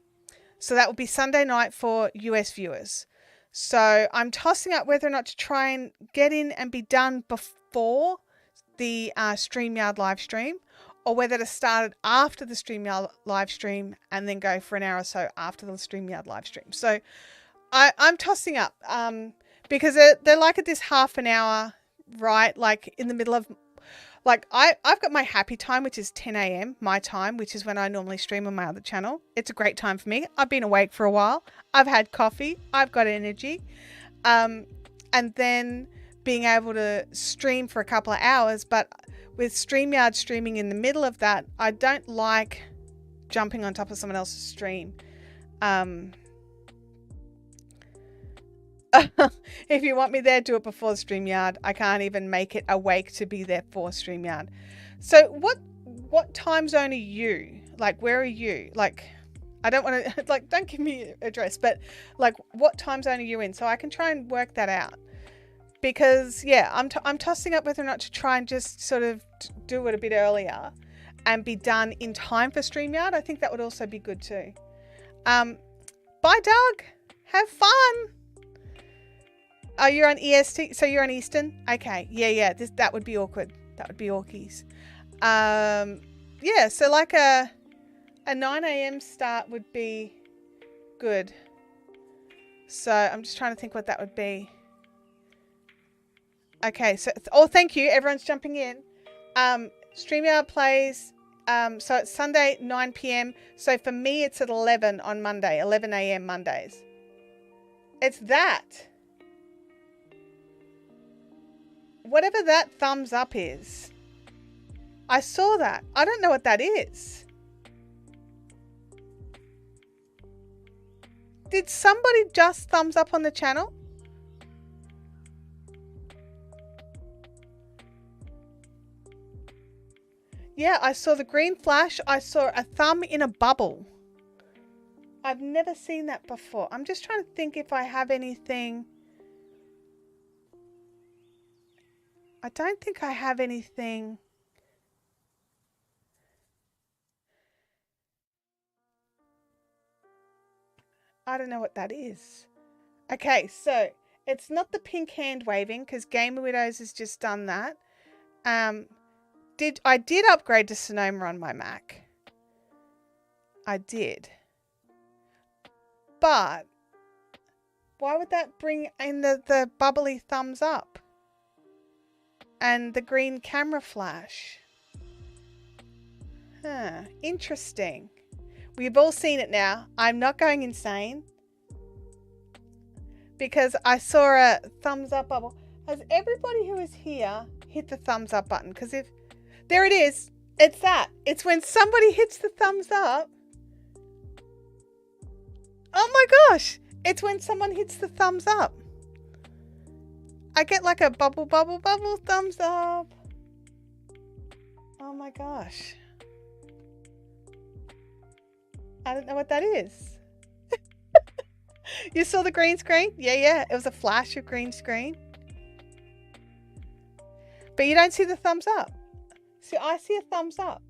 So that will be Sunday night for US viewers. So I'm tossing up whether or not to try and get in and be done before the StreamYard live stream, or whether to start it after the StreamYard live stream and then go for an hour or so after the StreamYard live stream. So I'm tossing up because they're like at this half an hour, right? Like in the middle of, like I've got my happy time, which is 10 a.m. my time, which is when I normally stream on my other channel. It's a great time for me. I've been awake for a while. I've had coffee. I've got energy. And then being able to stream for a couple of hours. But with StreamYard streaming in the middle of that, I don't like jumping on top of someone else's stream. If you want me there, do it before the StreamYard. I can't even make it awake to be there for StreamYard. So what time zone are you? Like, where are you? Like, I don't want to, like, don't give me an address, but like, what time zone are you in? So I can try and work that out. Because yeah, I'm tossing up whether or not to try and just sort of do it a bit earlier and be done in time for StreamYard. I think that would also be good too. Bye, Doug. Have fun. Oh, you're on EST, so you're on Eastern? Okay, yeah, that would be awkward. That would be Orkies. Yeah, so like a 9 a.m. start would be good. So I'm just trying to think what that would be. Okay, so, thank you. Everyone's jumping in. StreamYard plays, so it's Sunday, 9 p.m. So for me, it's at 11 on Monday, 11 a.m. Mondays. It's that. Whatever that thumbs up is. I saw that. I don't know what that is. Did somebody just thumbs up on the channel? Yeah, I saw the green flash. I saw a thumb in a bubble. I've never seen that before. I'm just trying to think if I have anything. I don't think I have anything. I don't know what that is. Okay, so it's not the pink hand waving because Gamer Widows has just done that. I did upgrade to Sonoma on my Mac. I did. But why would that bring in the bubbly thumbs up? And the green camera flash? Huh, interesting. We've all seen it now. I'm not going insane. Because I saw a thumbs up bubble. Has everybody who is here hit the thumbs up button? Because if... There it is. It's that. It's when somebody hits the thumbs up. Oh my gosh. It's when someone hits the thumbs up. I get like a bubble, bubble, bubble, thumbs up. Oh my gosh. I don't know what that is. You saw the green screen? Yeah. It was a flash of green screen. But you don't see the thumbs up. See, I see a thumbs up.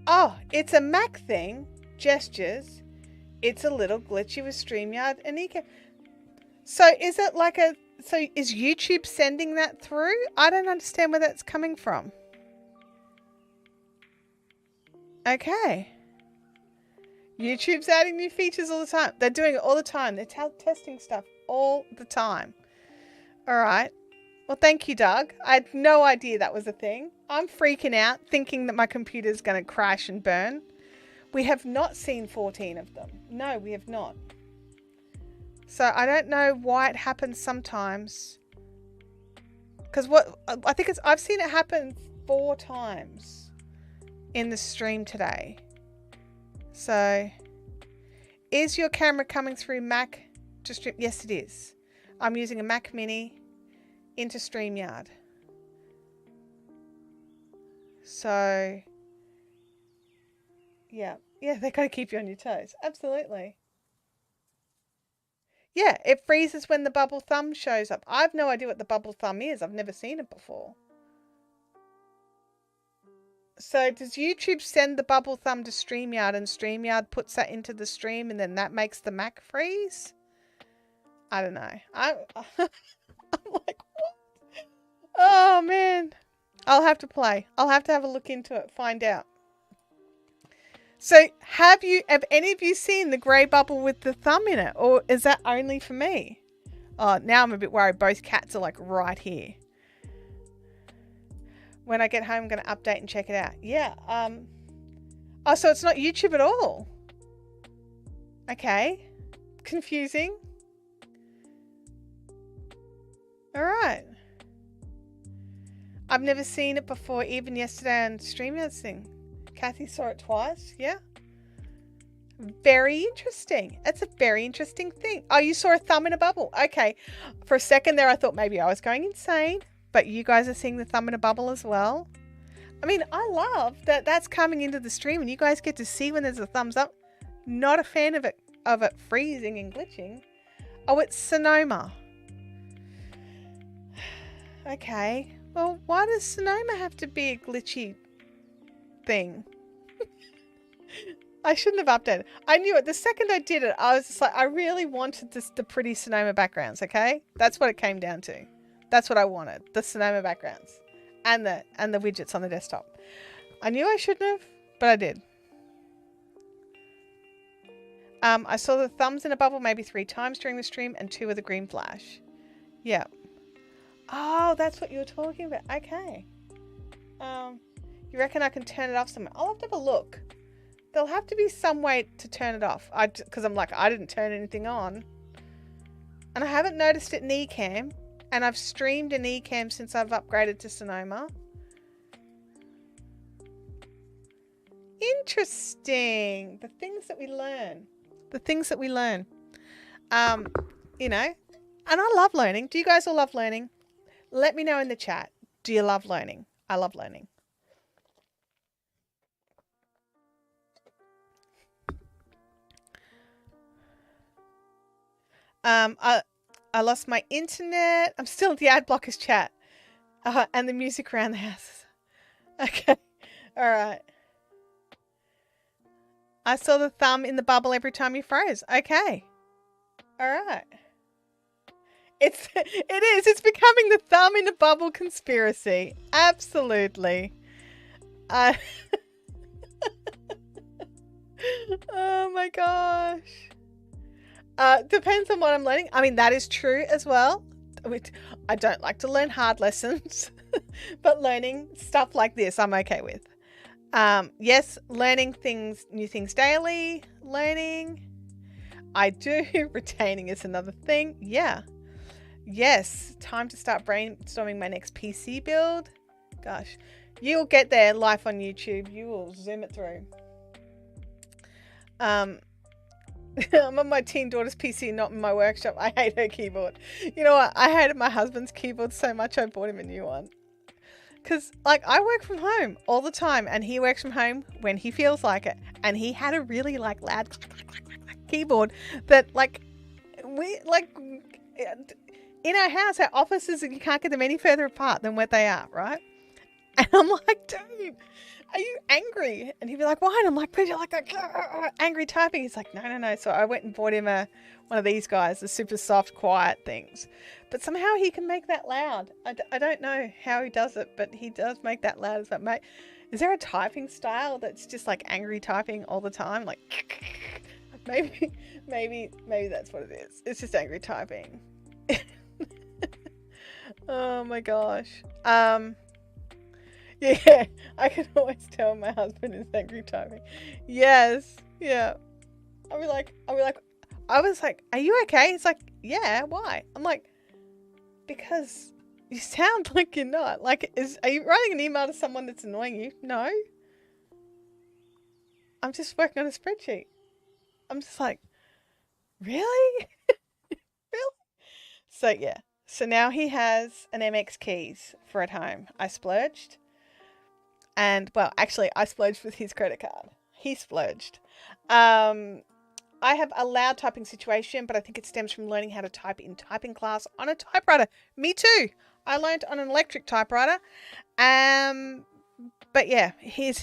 Oh, it's a Mac thing. Gestures. It's a little glitchy with StreamYard and Eco. So is it like a... So is YouTube sending that through? I don't understand where that's coming from. Okay. YouTube's adding new features all the time. They're doing it all the time. They're testing stuff all the time. All right. Well, thank you, Doug. I had no idea that was a thing. I'm freaking out thinking that my computer's going to crash and burn. We have not seen 14 of them. No, we have not. So I don't know why it happens sometimes. Because I think I've seen it happen 4 times in the stream today. So, is your camera coming through Mac to stream? Yes, it is. I'm using a Mac Mini into StreamYard. So, yeah, they got to keep you on your toes. Absolutely. Yeah, it freezes when the bubble thumb shows up. I have no idea what the bubble thumb is. I've never seen it before. So does YouTube send the bubble thumb to StreamYard and StreamYard puts that into the stream and then that makes the Mac freeze? I don't know. I'm like, what? Oh, man. I'll have to play. I'll have to have a look into it, find out. So have any of you seen the grey bubble with the thumb in it? Or is that only for me? Oh, now I'm a bit worried. Both cats are like right here. When I get home, I'm going to update and check it out. Yeah. Oh, so it's not YouTube at all. Okay. Confusing. All right. I've never seen it before, even yesterday on StreamYard's thing. Kathy saw it twice. Yeah. Very interesting. It's a very interesting thing. Oh, you saw a thumb in a bubble. Okay. For a second there, I thought maybe I was going insane. But you guys are seeing the thumb in a bubble as well. I mean, I love that that's coming into the stream and you guys get to see when there's a thumbs up. Not a fan of it freezing and glitching. Oh, it's Sonoma. Okay. Well, why does Sonoma have to be a glitchy thing? I shouldn't have updated. I knew it. The second I did it, I was just like, I really wanted the pretty Sonoma backgrounds, okay? That's what it came down to. That's what I wanted. The Sonoma backgrounds. And the widgets on the desktop. I knew I shouldn't have, but I did. I saw the thumbs in a bubble maybe 3 times during the stream and 2 with the green flash. Yeah. Oh, that's what you were talking about. Okay. You reckon I can turn it off somewhere? I'll have to have a look. There'll have to be some way to turn it off. Because I'm like, I didn't turn anything on. And I haven't noticed it in Ecamm. And I've streamed in Ecamm since I've upgraded to Sonoma. Interesting. The things that we learn. The things that we learn. You know. And I love learning. Do you guys all love learning? Let me know in the chat. Do you love learning? I love learning. I lost my internet. I'm still in the ad blockers chat. And the music around the house. Okay. All right. I saw the thumb in the bubble every time you froze. Okay. All right. It is. It's becoming the thumb in a bubble conspiracy. Absolutely. Oh my gosh. Depends on what I'm learning. I mean, that is true as well. I don't like to learn hard lessons, but learning stuff like this, I'm okay with. Yes, learning new things daily, learning. I do. Retaining is another thing. Yeah. Yes, time to start brainstorming my next PC build. Gosh, you'll get there live on YouTube. You will zoom it through. I'm on my teen daughter's PC, not in my workshop. I hate her keyboard. You know what? I hated my husband's keyboard so much I bought him a new one. Because, like, I work from home all the time, and he works from home when he feels like it. And he had a really, like, loud keyboard that, like, in our house, our offices, you can't get them any further apart than where they are, right? And I'm like, dude, are you angry? And he'd be like, why? And I'm like, because you're like angry typing. He's like, no. So I went and bought him one of these guys, the super soft, quiet things. But somehow he can make that loud. I don't know how he does it, but he does make that loud. Is that, mate? Is there a typing style that's just like angry typing all the time? Like, maybe that's what it is. It's just angry typing. Oh my gosh. Yeah, I can always tell my husband is angry typing. Yes, yeah. I was like, are you okay? He's like, yeah, why? I'm like, because you sound like you're not. Like, are you writing an email to someone that's annoying you? No. I'm just working on a spreadsheet. I'm just like, really? Really? So yeah. So now he has an MX keys for at home. I splurged. And, well, actually, I splurged with his credit card. He splurged. I have a loud typing situation, but I think it stems from learning how to type in typing class on a typewriter. Me too. I learned on an electric typewriter. But yeah, I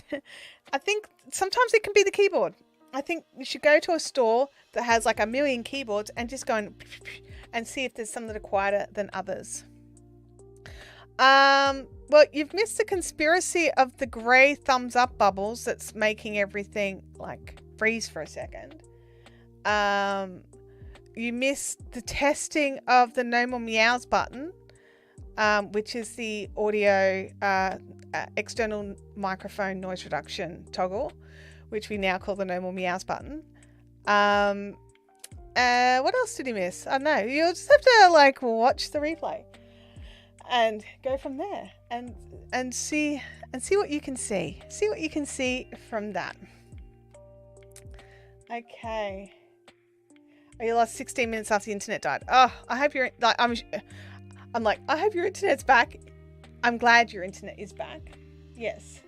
think sometimes it can be the keyboard. I think you should go to a store that has like a million keyboards and just go and see if there's some that are quieter than others. Well, you've missed the conspiracy of the grey thumbs up bubbles that's making everything like freeze for a second. You missed the testing of the no more meows button, which is the audio external microphone noise reduction toggle, which we now call the no more meows button. What else did you miss? I don't know. You'll just have to like watch the replay and go from there and see what you can see. See what you can see from that. Okay. Oh, you lost 16 minutes after the internet died. Oh, I hope you're like I'm like, I hope your internet's back. I'm glad your internet is back. Yes.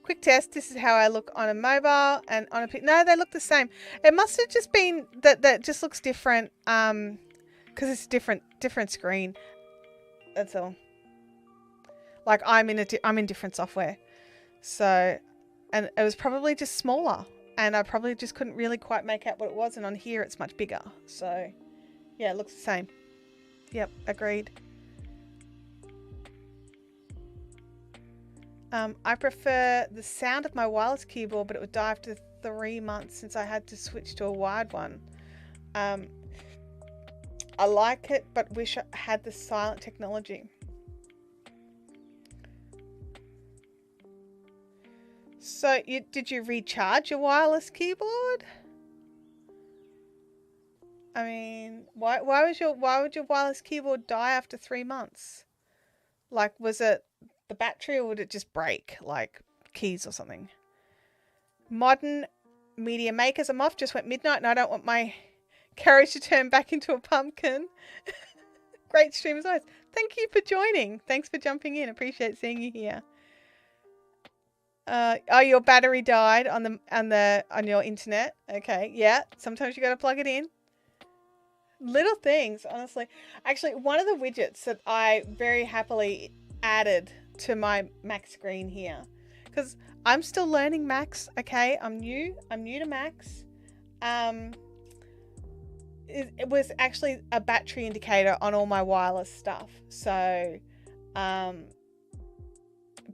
Quick test. This is how I look on a mobile and on a no, they look the same. It must have just been that just looks different. Because it's different screen. That's all. Like I'm in different software, so and it was probably just smaller, and I probably just couldn't really quite make out what it was. And on here, it's much bigger. So yeah, it looks the same. Yep, agreed. I prefer the sound of my wireless keyboard, but it would die after 3 months since I had to switch to a wired one. I like it, but wish I had the silent technology. So, did you recharge your wireless keyboard? I mean, why would your wireless keyboard die after 3 months? Like, was it the battery, or would it just break, like keys or something? Modern media makers, I'm off. Just went midnight, and I don't want my carriage to turn back into a pumpkin. Great stream as always. Thank you for joining. Thanks for jumping in. Appreciate seeing you here. Oh, your battery died on your internet. Okay, yeah. Sometimes you got to plug it in. Little things, honestly. Actually, one of the widgets that I very happily added to my Mac screen here, because I'm still learning Macs. Okay, I'm new to Macs. It was actually a battery indicator on all my wireless stuff. So,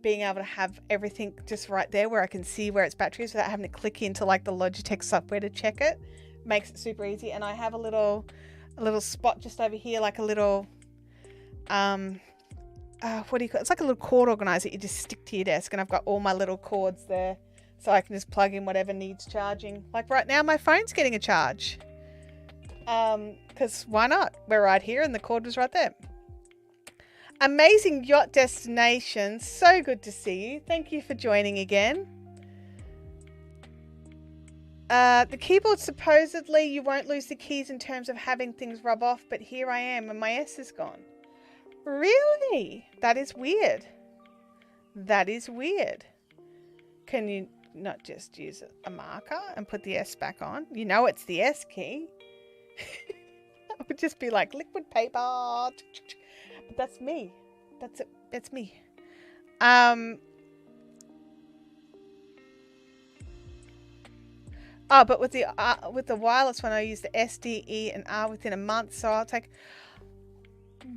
being able to have everything just right there where I can see where its battery is without having to click into like the Logitech software to check it makes it super easy. And I have a little spot just over here, like a little what do you call it? It's like a little cord organizer you just stick to your desk, and I've got all my little cords there so I can just plug in whatever needs charging. Like right now my phone's getting a charge, because why not? We're right here and the cord was right there. Amazing yacht destination. So good to see you. Thank you for joining again. The keyboard, supposedly you won't lose the keys in terms of having things rub off, but here I am and my S is gone. Really? That is weird. That is weird. Can you not just use a marker and put the S back on? You know it's the S key. It would just be like liquid paper. But that's me. That's it. That's me. Oh, but with the wireless one, I use the S, D, E, and R within a month. So I'll take.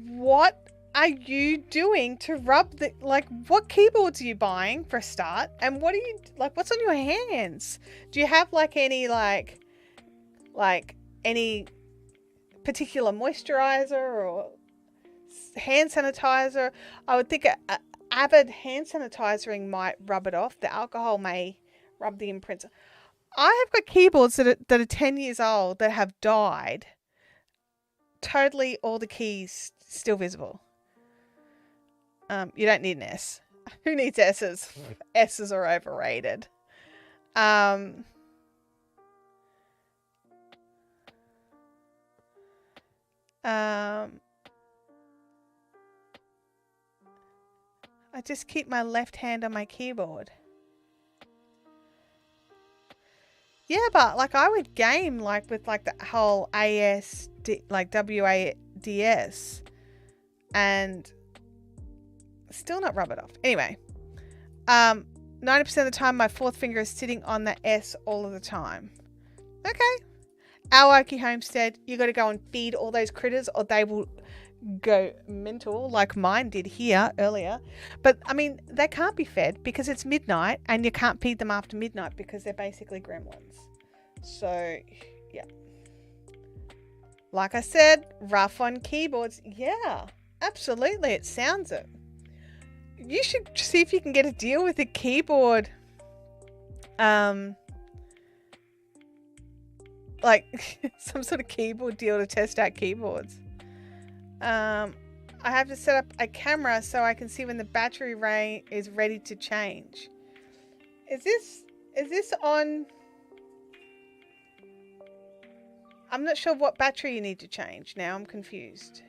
What are you doing to rub the, like, what keyboards are you buying for a start? And what are you, like, what's on your hands? Do you have like any like any particular moisturizer or hand sanitizer? I would think a Avid hand sanitizing might rub it off. The alcohol may rub the imprints. I have got keyboards that are 10 years old that have died. Totally all the keys still visible. You don't need an S. Who needs S's? S's are overrated. I just keep my left hand on my keyboard. Yeah, but like I would game like with like the whole ASD, like WADS, and still not rub it off. Anyway, 90% of the time my fourth finger is sitting on the S all of the time. Okay. Our Okie Homestead, you got to go and feed all those critters or they will go mental like mine did here earlier. But I mean, they can't be fed because it's midnight and you can't feed them after midnight because they're basically gremlins. So yeah, like I said, rough on keyboards. Yeah, absolutely, it sounds it. You should see if you can get a deal with a keyboard, like some sort of keyboard deal to test out keyboards. I have to set up a camera so I can see when the battery range is ready to change. Is this on? I'm not sure what battery you need to change. Now I'm confused.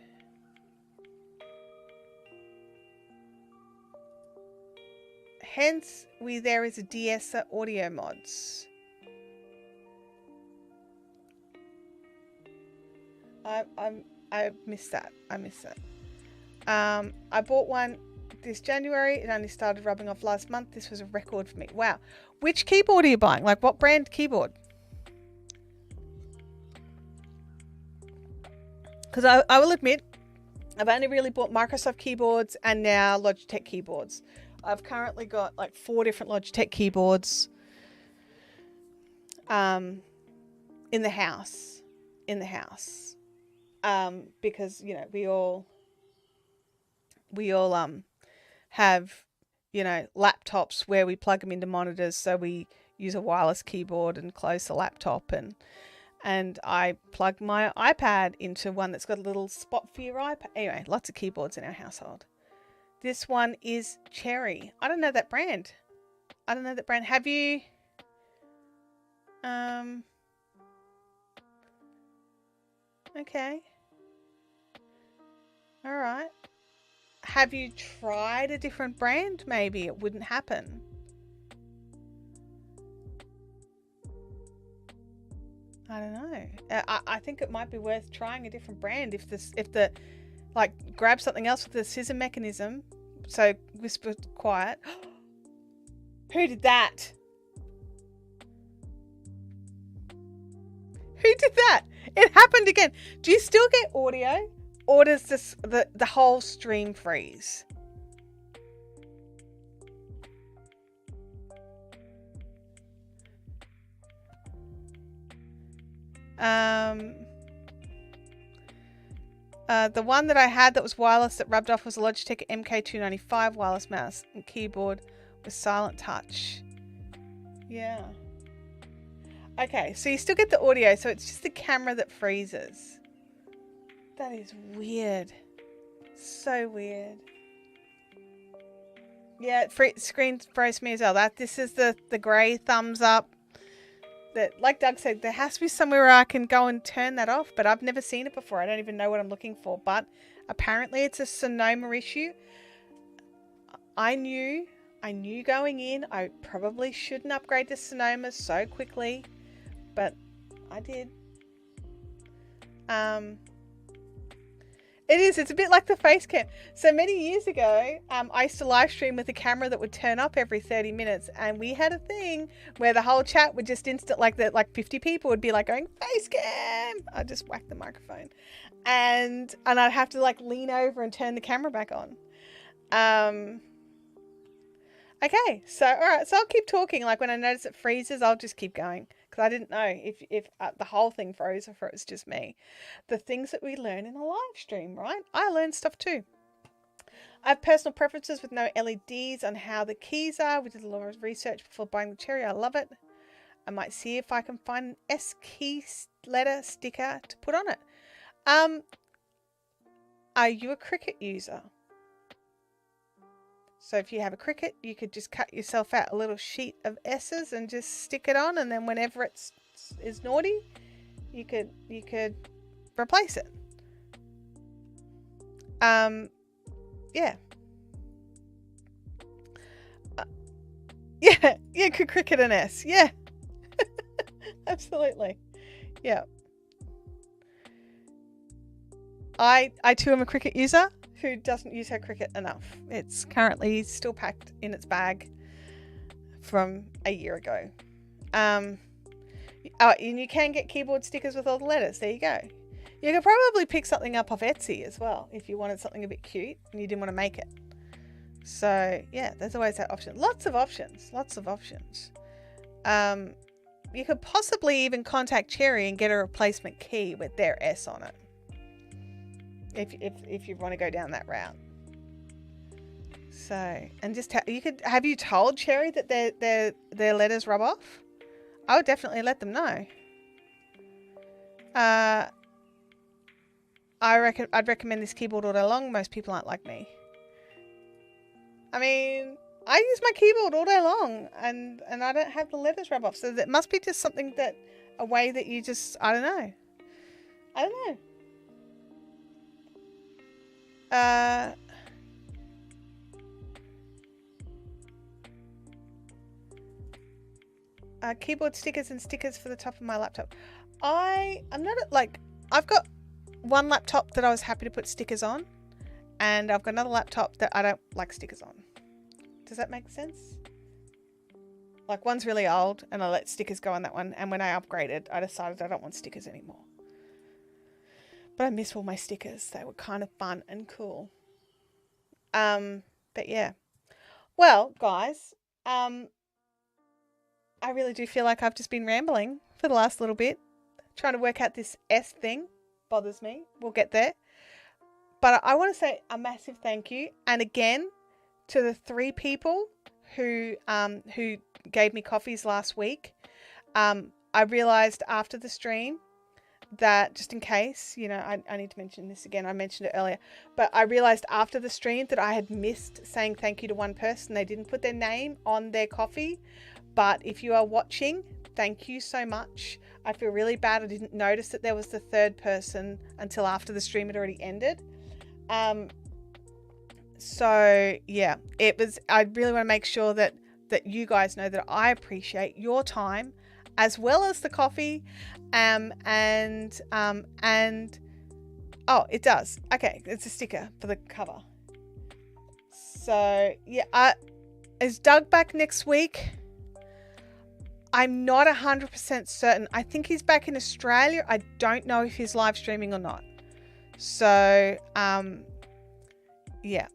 Hence, there is a DS audio mods. I missed that. I bought one this January. It only started rubbing off last month. This was a record for me. Wow. Which keyboard are you buying? Like what brand keyboard? Because I will admit, I've only really bought Microsoft keyboards and now Logitech keyboards. I've currently got like 4 different Logitech keyboards in the house. Because, you know, we all have, you know, laptops where we plug them into monitors, so we use a wireless keyboard and close the laptop, and I plug my iPad into one that's got a little spot for your iPad. Anyway, lots of keyboards in our household. This one is Cherry. I don't know that brand. Have you? Okay. All right. Have you tried a different brand? Maybe it wouldn't happen. I don't know. I think it might be worth trying a different brand if the like grab something else with the scissor mechanism. So whisper quiet. Who did that? Who did that? It happened again. Do you still get audio, or does the whole stream freeze? The one that I had that was wireless that rubbed off was a Logitech MK295 wireless mouse and keyboard with silent touch. Yeah. Okay, so you still get the audio, so it's just the camera that freezes. That is weird. So weird. Yeah, screen froze me as well. This is the grey thumbs up. That, like Doug said, there has to be somewhere where I can go and turn that off, but I've never seen it before. I don't even know what I'm looking for, but apparently it's a Sonoma issue. I knew going in I probably shouldn't upgrade to Sonoma so quickly, but I did. It's a bit like the face cam. So many years ago, I used to live stream with a camera that would turn up every 30 minutes, and we had a thing where the whole chat would just like 50 people would be like going face cam. I'd just whack the microphone, and I'd have to like lean over and turn the camera back on. Okay, so all right, so I'll keep talking. Like when I notice it freezes, I'll just keep going. Because I didn't know if the whole thing froze or if it was just me. The things that we learn in a live stream, right? I learn stuff too. I have personal preferences with no LEDs on how the keys are. We did a lot of research before buying the Cherry. I love it. I might see if I can find an S key letter sticker to put on it. Are you a Cricut user? So if you have a Cricut, you could just cut yourself out a little sheet of S's and just stick it on, and then whenever it's naughty, you could replace it. Yeah. Yeah, could Cricut an S. Yeah. Absolutely. Yeah. I too am a Cricut user who doesn't use her Cricut enough. It's currently still packed in its bag from a year ago. And you can get keyboard stickers with all the letters. There you go. You could probably pick something up off Etsy as well if you wanted something a bit cute and you didn't want to make it. So yeah, there's always that option. Lots of options. You could possibly even contact Cherry and get a replacement key with their S on it. If you want to go down that route. So, and just have you told Cherry that their letters rub off? I would definitely let them know. I'd recommend this keyboard all day long. Most people aren't like me. I mean, I use my keyboard all day long and I don't have the letters rub off. So that must be just something a way that you just, I don't know. Keyboard stickers and stickers for the top of my laptop. I'm not I've got one laptop that I was happy to put stickers on, and I've got another laptop that I don't like stickers on. Does that make sense? Like one's really old and I let stickers go on that one, and when I upgraded I decided I don't want stickers anymore. But I miss all my stickers. They were kind of fun and cool. But yeah. Well, guys, I really do feel like I've just been rambling for the last little bit. Trying to work out this S thing bothers me. We'll get there. But I want to say a massive thank you. And again, to the 3 people who gave me coffees last week. I realized after the stream that, just in case, I need to mention this again. I mentioned it earlier, but I realized after the stream that I had missed saying thank you to one person. They didn't put their name on their coffee, but if you are watching, thank you so much. I feel really bad. I didn't notice that there was the 3rd person until after the stream had already ended. So yeah, I really want to make sure that you guys know that I appreciate your time as well as the coffee. Oh, it does. Okay, it's a sticker for the cover. So yeah, Is Doug back next week? I'm not 100% certain. I think he's back in Australia. I don't know if he's live streaming or not. So, yeah.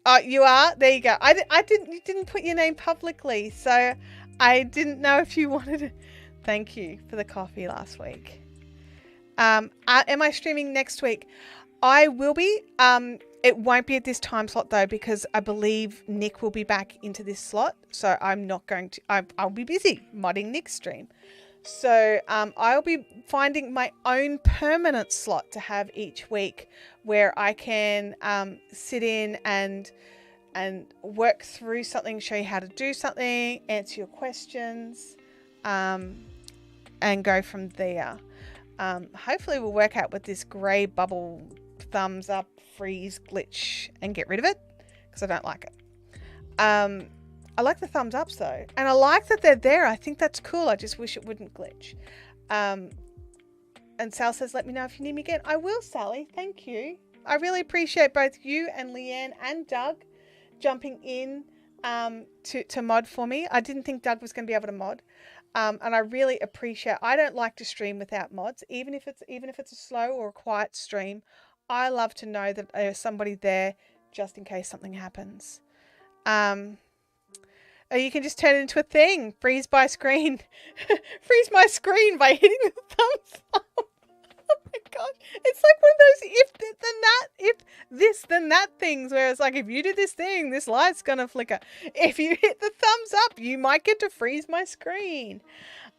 Oh, you are? There you go. You didn't put your name publicly, so I didn't know if you wanted to. Thank you for the coffee last week. Am I streaming next week? I will be. It won't be at this time slot though, because I believe Nick will be back into this slot. So I'm not going to. I'll be busy modding Nick's stream. So I'll be finding my own permanent slot to have each week, where I can sit in and work through something, show you how to do something, answer your questions, and go from there. Hopefully we'll work out with this grey bubble thumbs up freeze glitch and get rid of it, because I don't like it. I like the thumbs ups though, and I like that they're there. I think that's cool. I just wish it wouldn't glitch. And Sal says, let me know if you need me again. I will, Sally. Thank you. I really appreciate both you and Leanne and Doug jumping in to mod for me. I didn't think Doug was going to be able to mod. And I really appreciate. I don't like to stream without mods, even if it's a slow or a quiet stream. I love to know that there's somebody there just in case something happens. Or you can just turn it into a thing. Freeze my screen by hitting the thumbs up. Oh my gosh. It's like one of those if this then that things, where it's like, if you do this thing, this light's gonna flicker. If you hit the thumbs up, you might get to freeze my screen.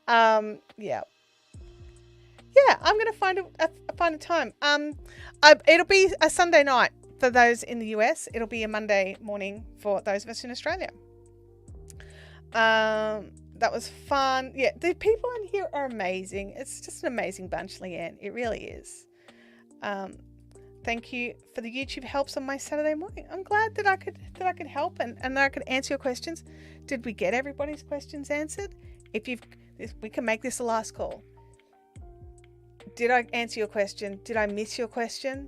Yeah, I'm gonna find a time. It'll be a Sunday night for those in the US. It'll be a Monday morning for those of us in Australia. That was fun. Yeah, the people in here are amazing. It's just an amazing bunch, Leanne. It really is. Thank you for the YouTube helps on my Saturday morning. I'm glad that I could help and that I could answer your questions. Did we get everybody's questions answered? We can make this the last call. Did I answer your question? Did I miss your question?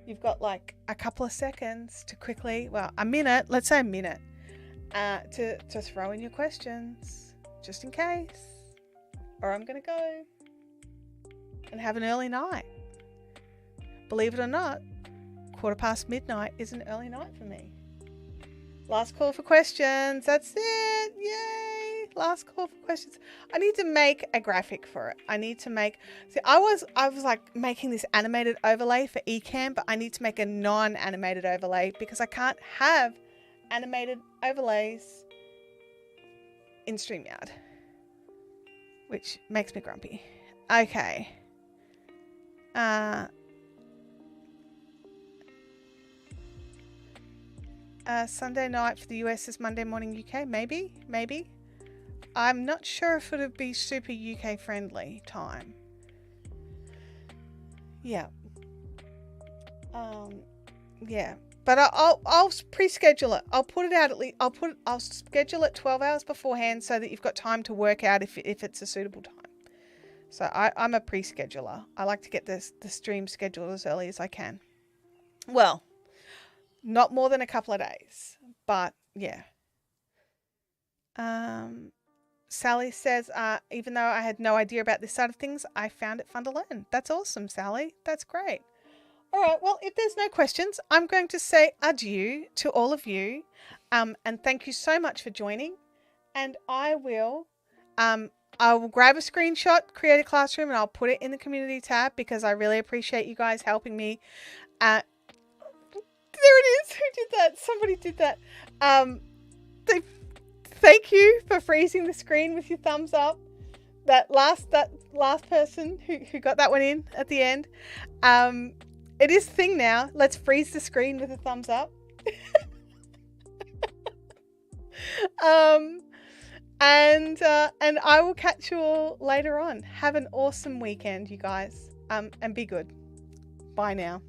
You've got like a couple of seconds to quickly, a minute, let's say a minute, to throw in your questions, just in case. Or I'm going to go and have an early night. Believe it or not, midnight is an early night for me. Last call for questions. That's it. Yay. Last call for questions. I need to make a graphic for it. I was like making this animated overlay for Ecamm, but I need to make a non-animated overlay because I can't have animated overlays in StreamYard, which makes me grumpy. Okay. Sunday night for the US is Monday morning UK. Maybe. I'm not sure if it would be super UK friendly time. Yeah. Yeah. But I'll pre-schedule it. I'll put it out I'll schedule it 12 hours beforehand so that you've got time to work out if it's a suitable time. So I'm a pre-scheduler. I like to get the stream scheduled as early as I can. Well, not more than a couple of days, but yeah. Sally says, even though I had no idea about this side of things, I found it fun to learn. That's awesome, Sally. That's great. All right. Well, if there's no questions, I'm going to say adieu to all of you. And thank you so much for joining. And I will grab a screenshot, create a classroom, and I'll put it in the community tab because I really appreciate you guys helping me. There it is. Who did that? Somebody did that. Thank you for freezing the screen with your thumbs up. That last person who got that one in at the end. It is a thing now. Let's freeze the screen with a thumbs up. And I will catch you all later on. Have an awesome weekend, you guys. And be good. Bye now.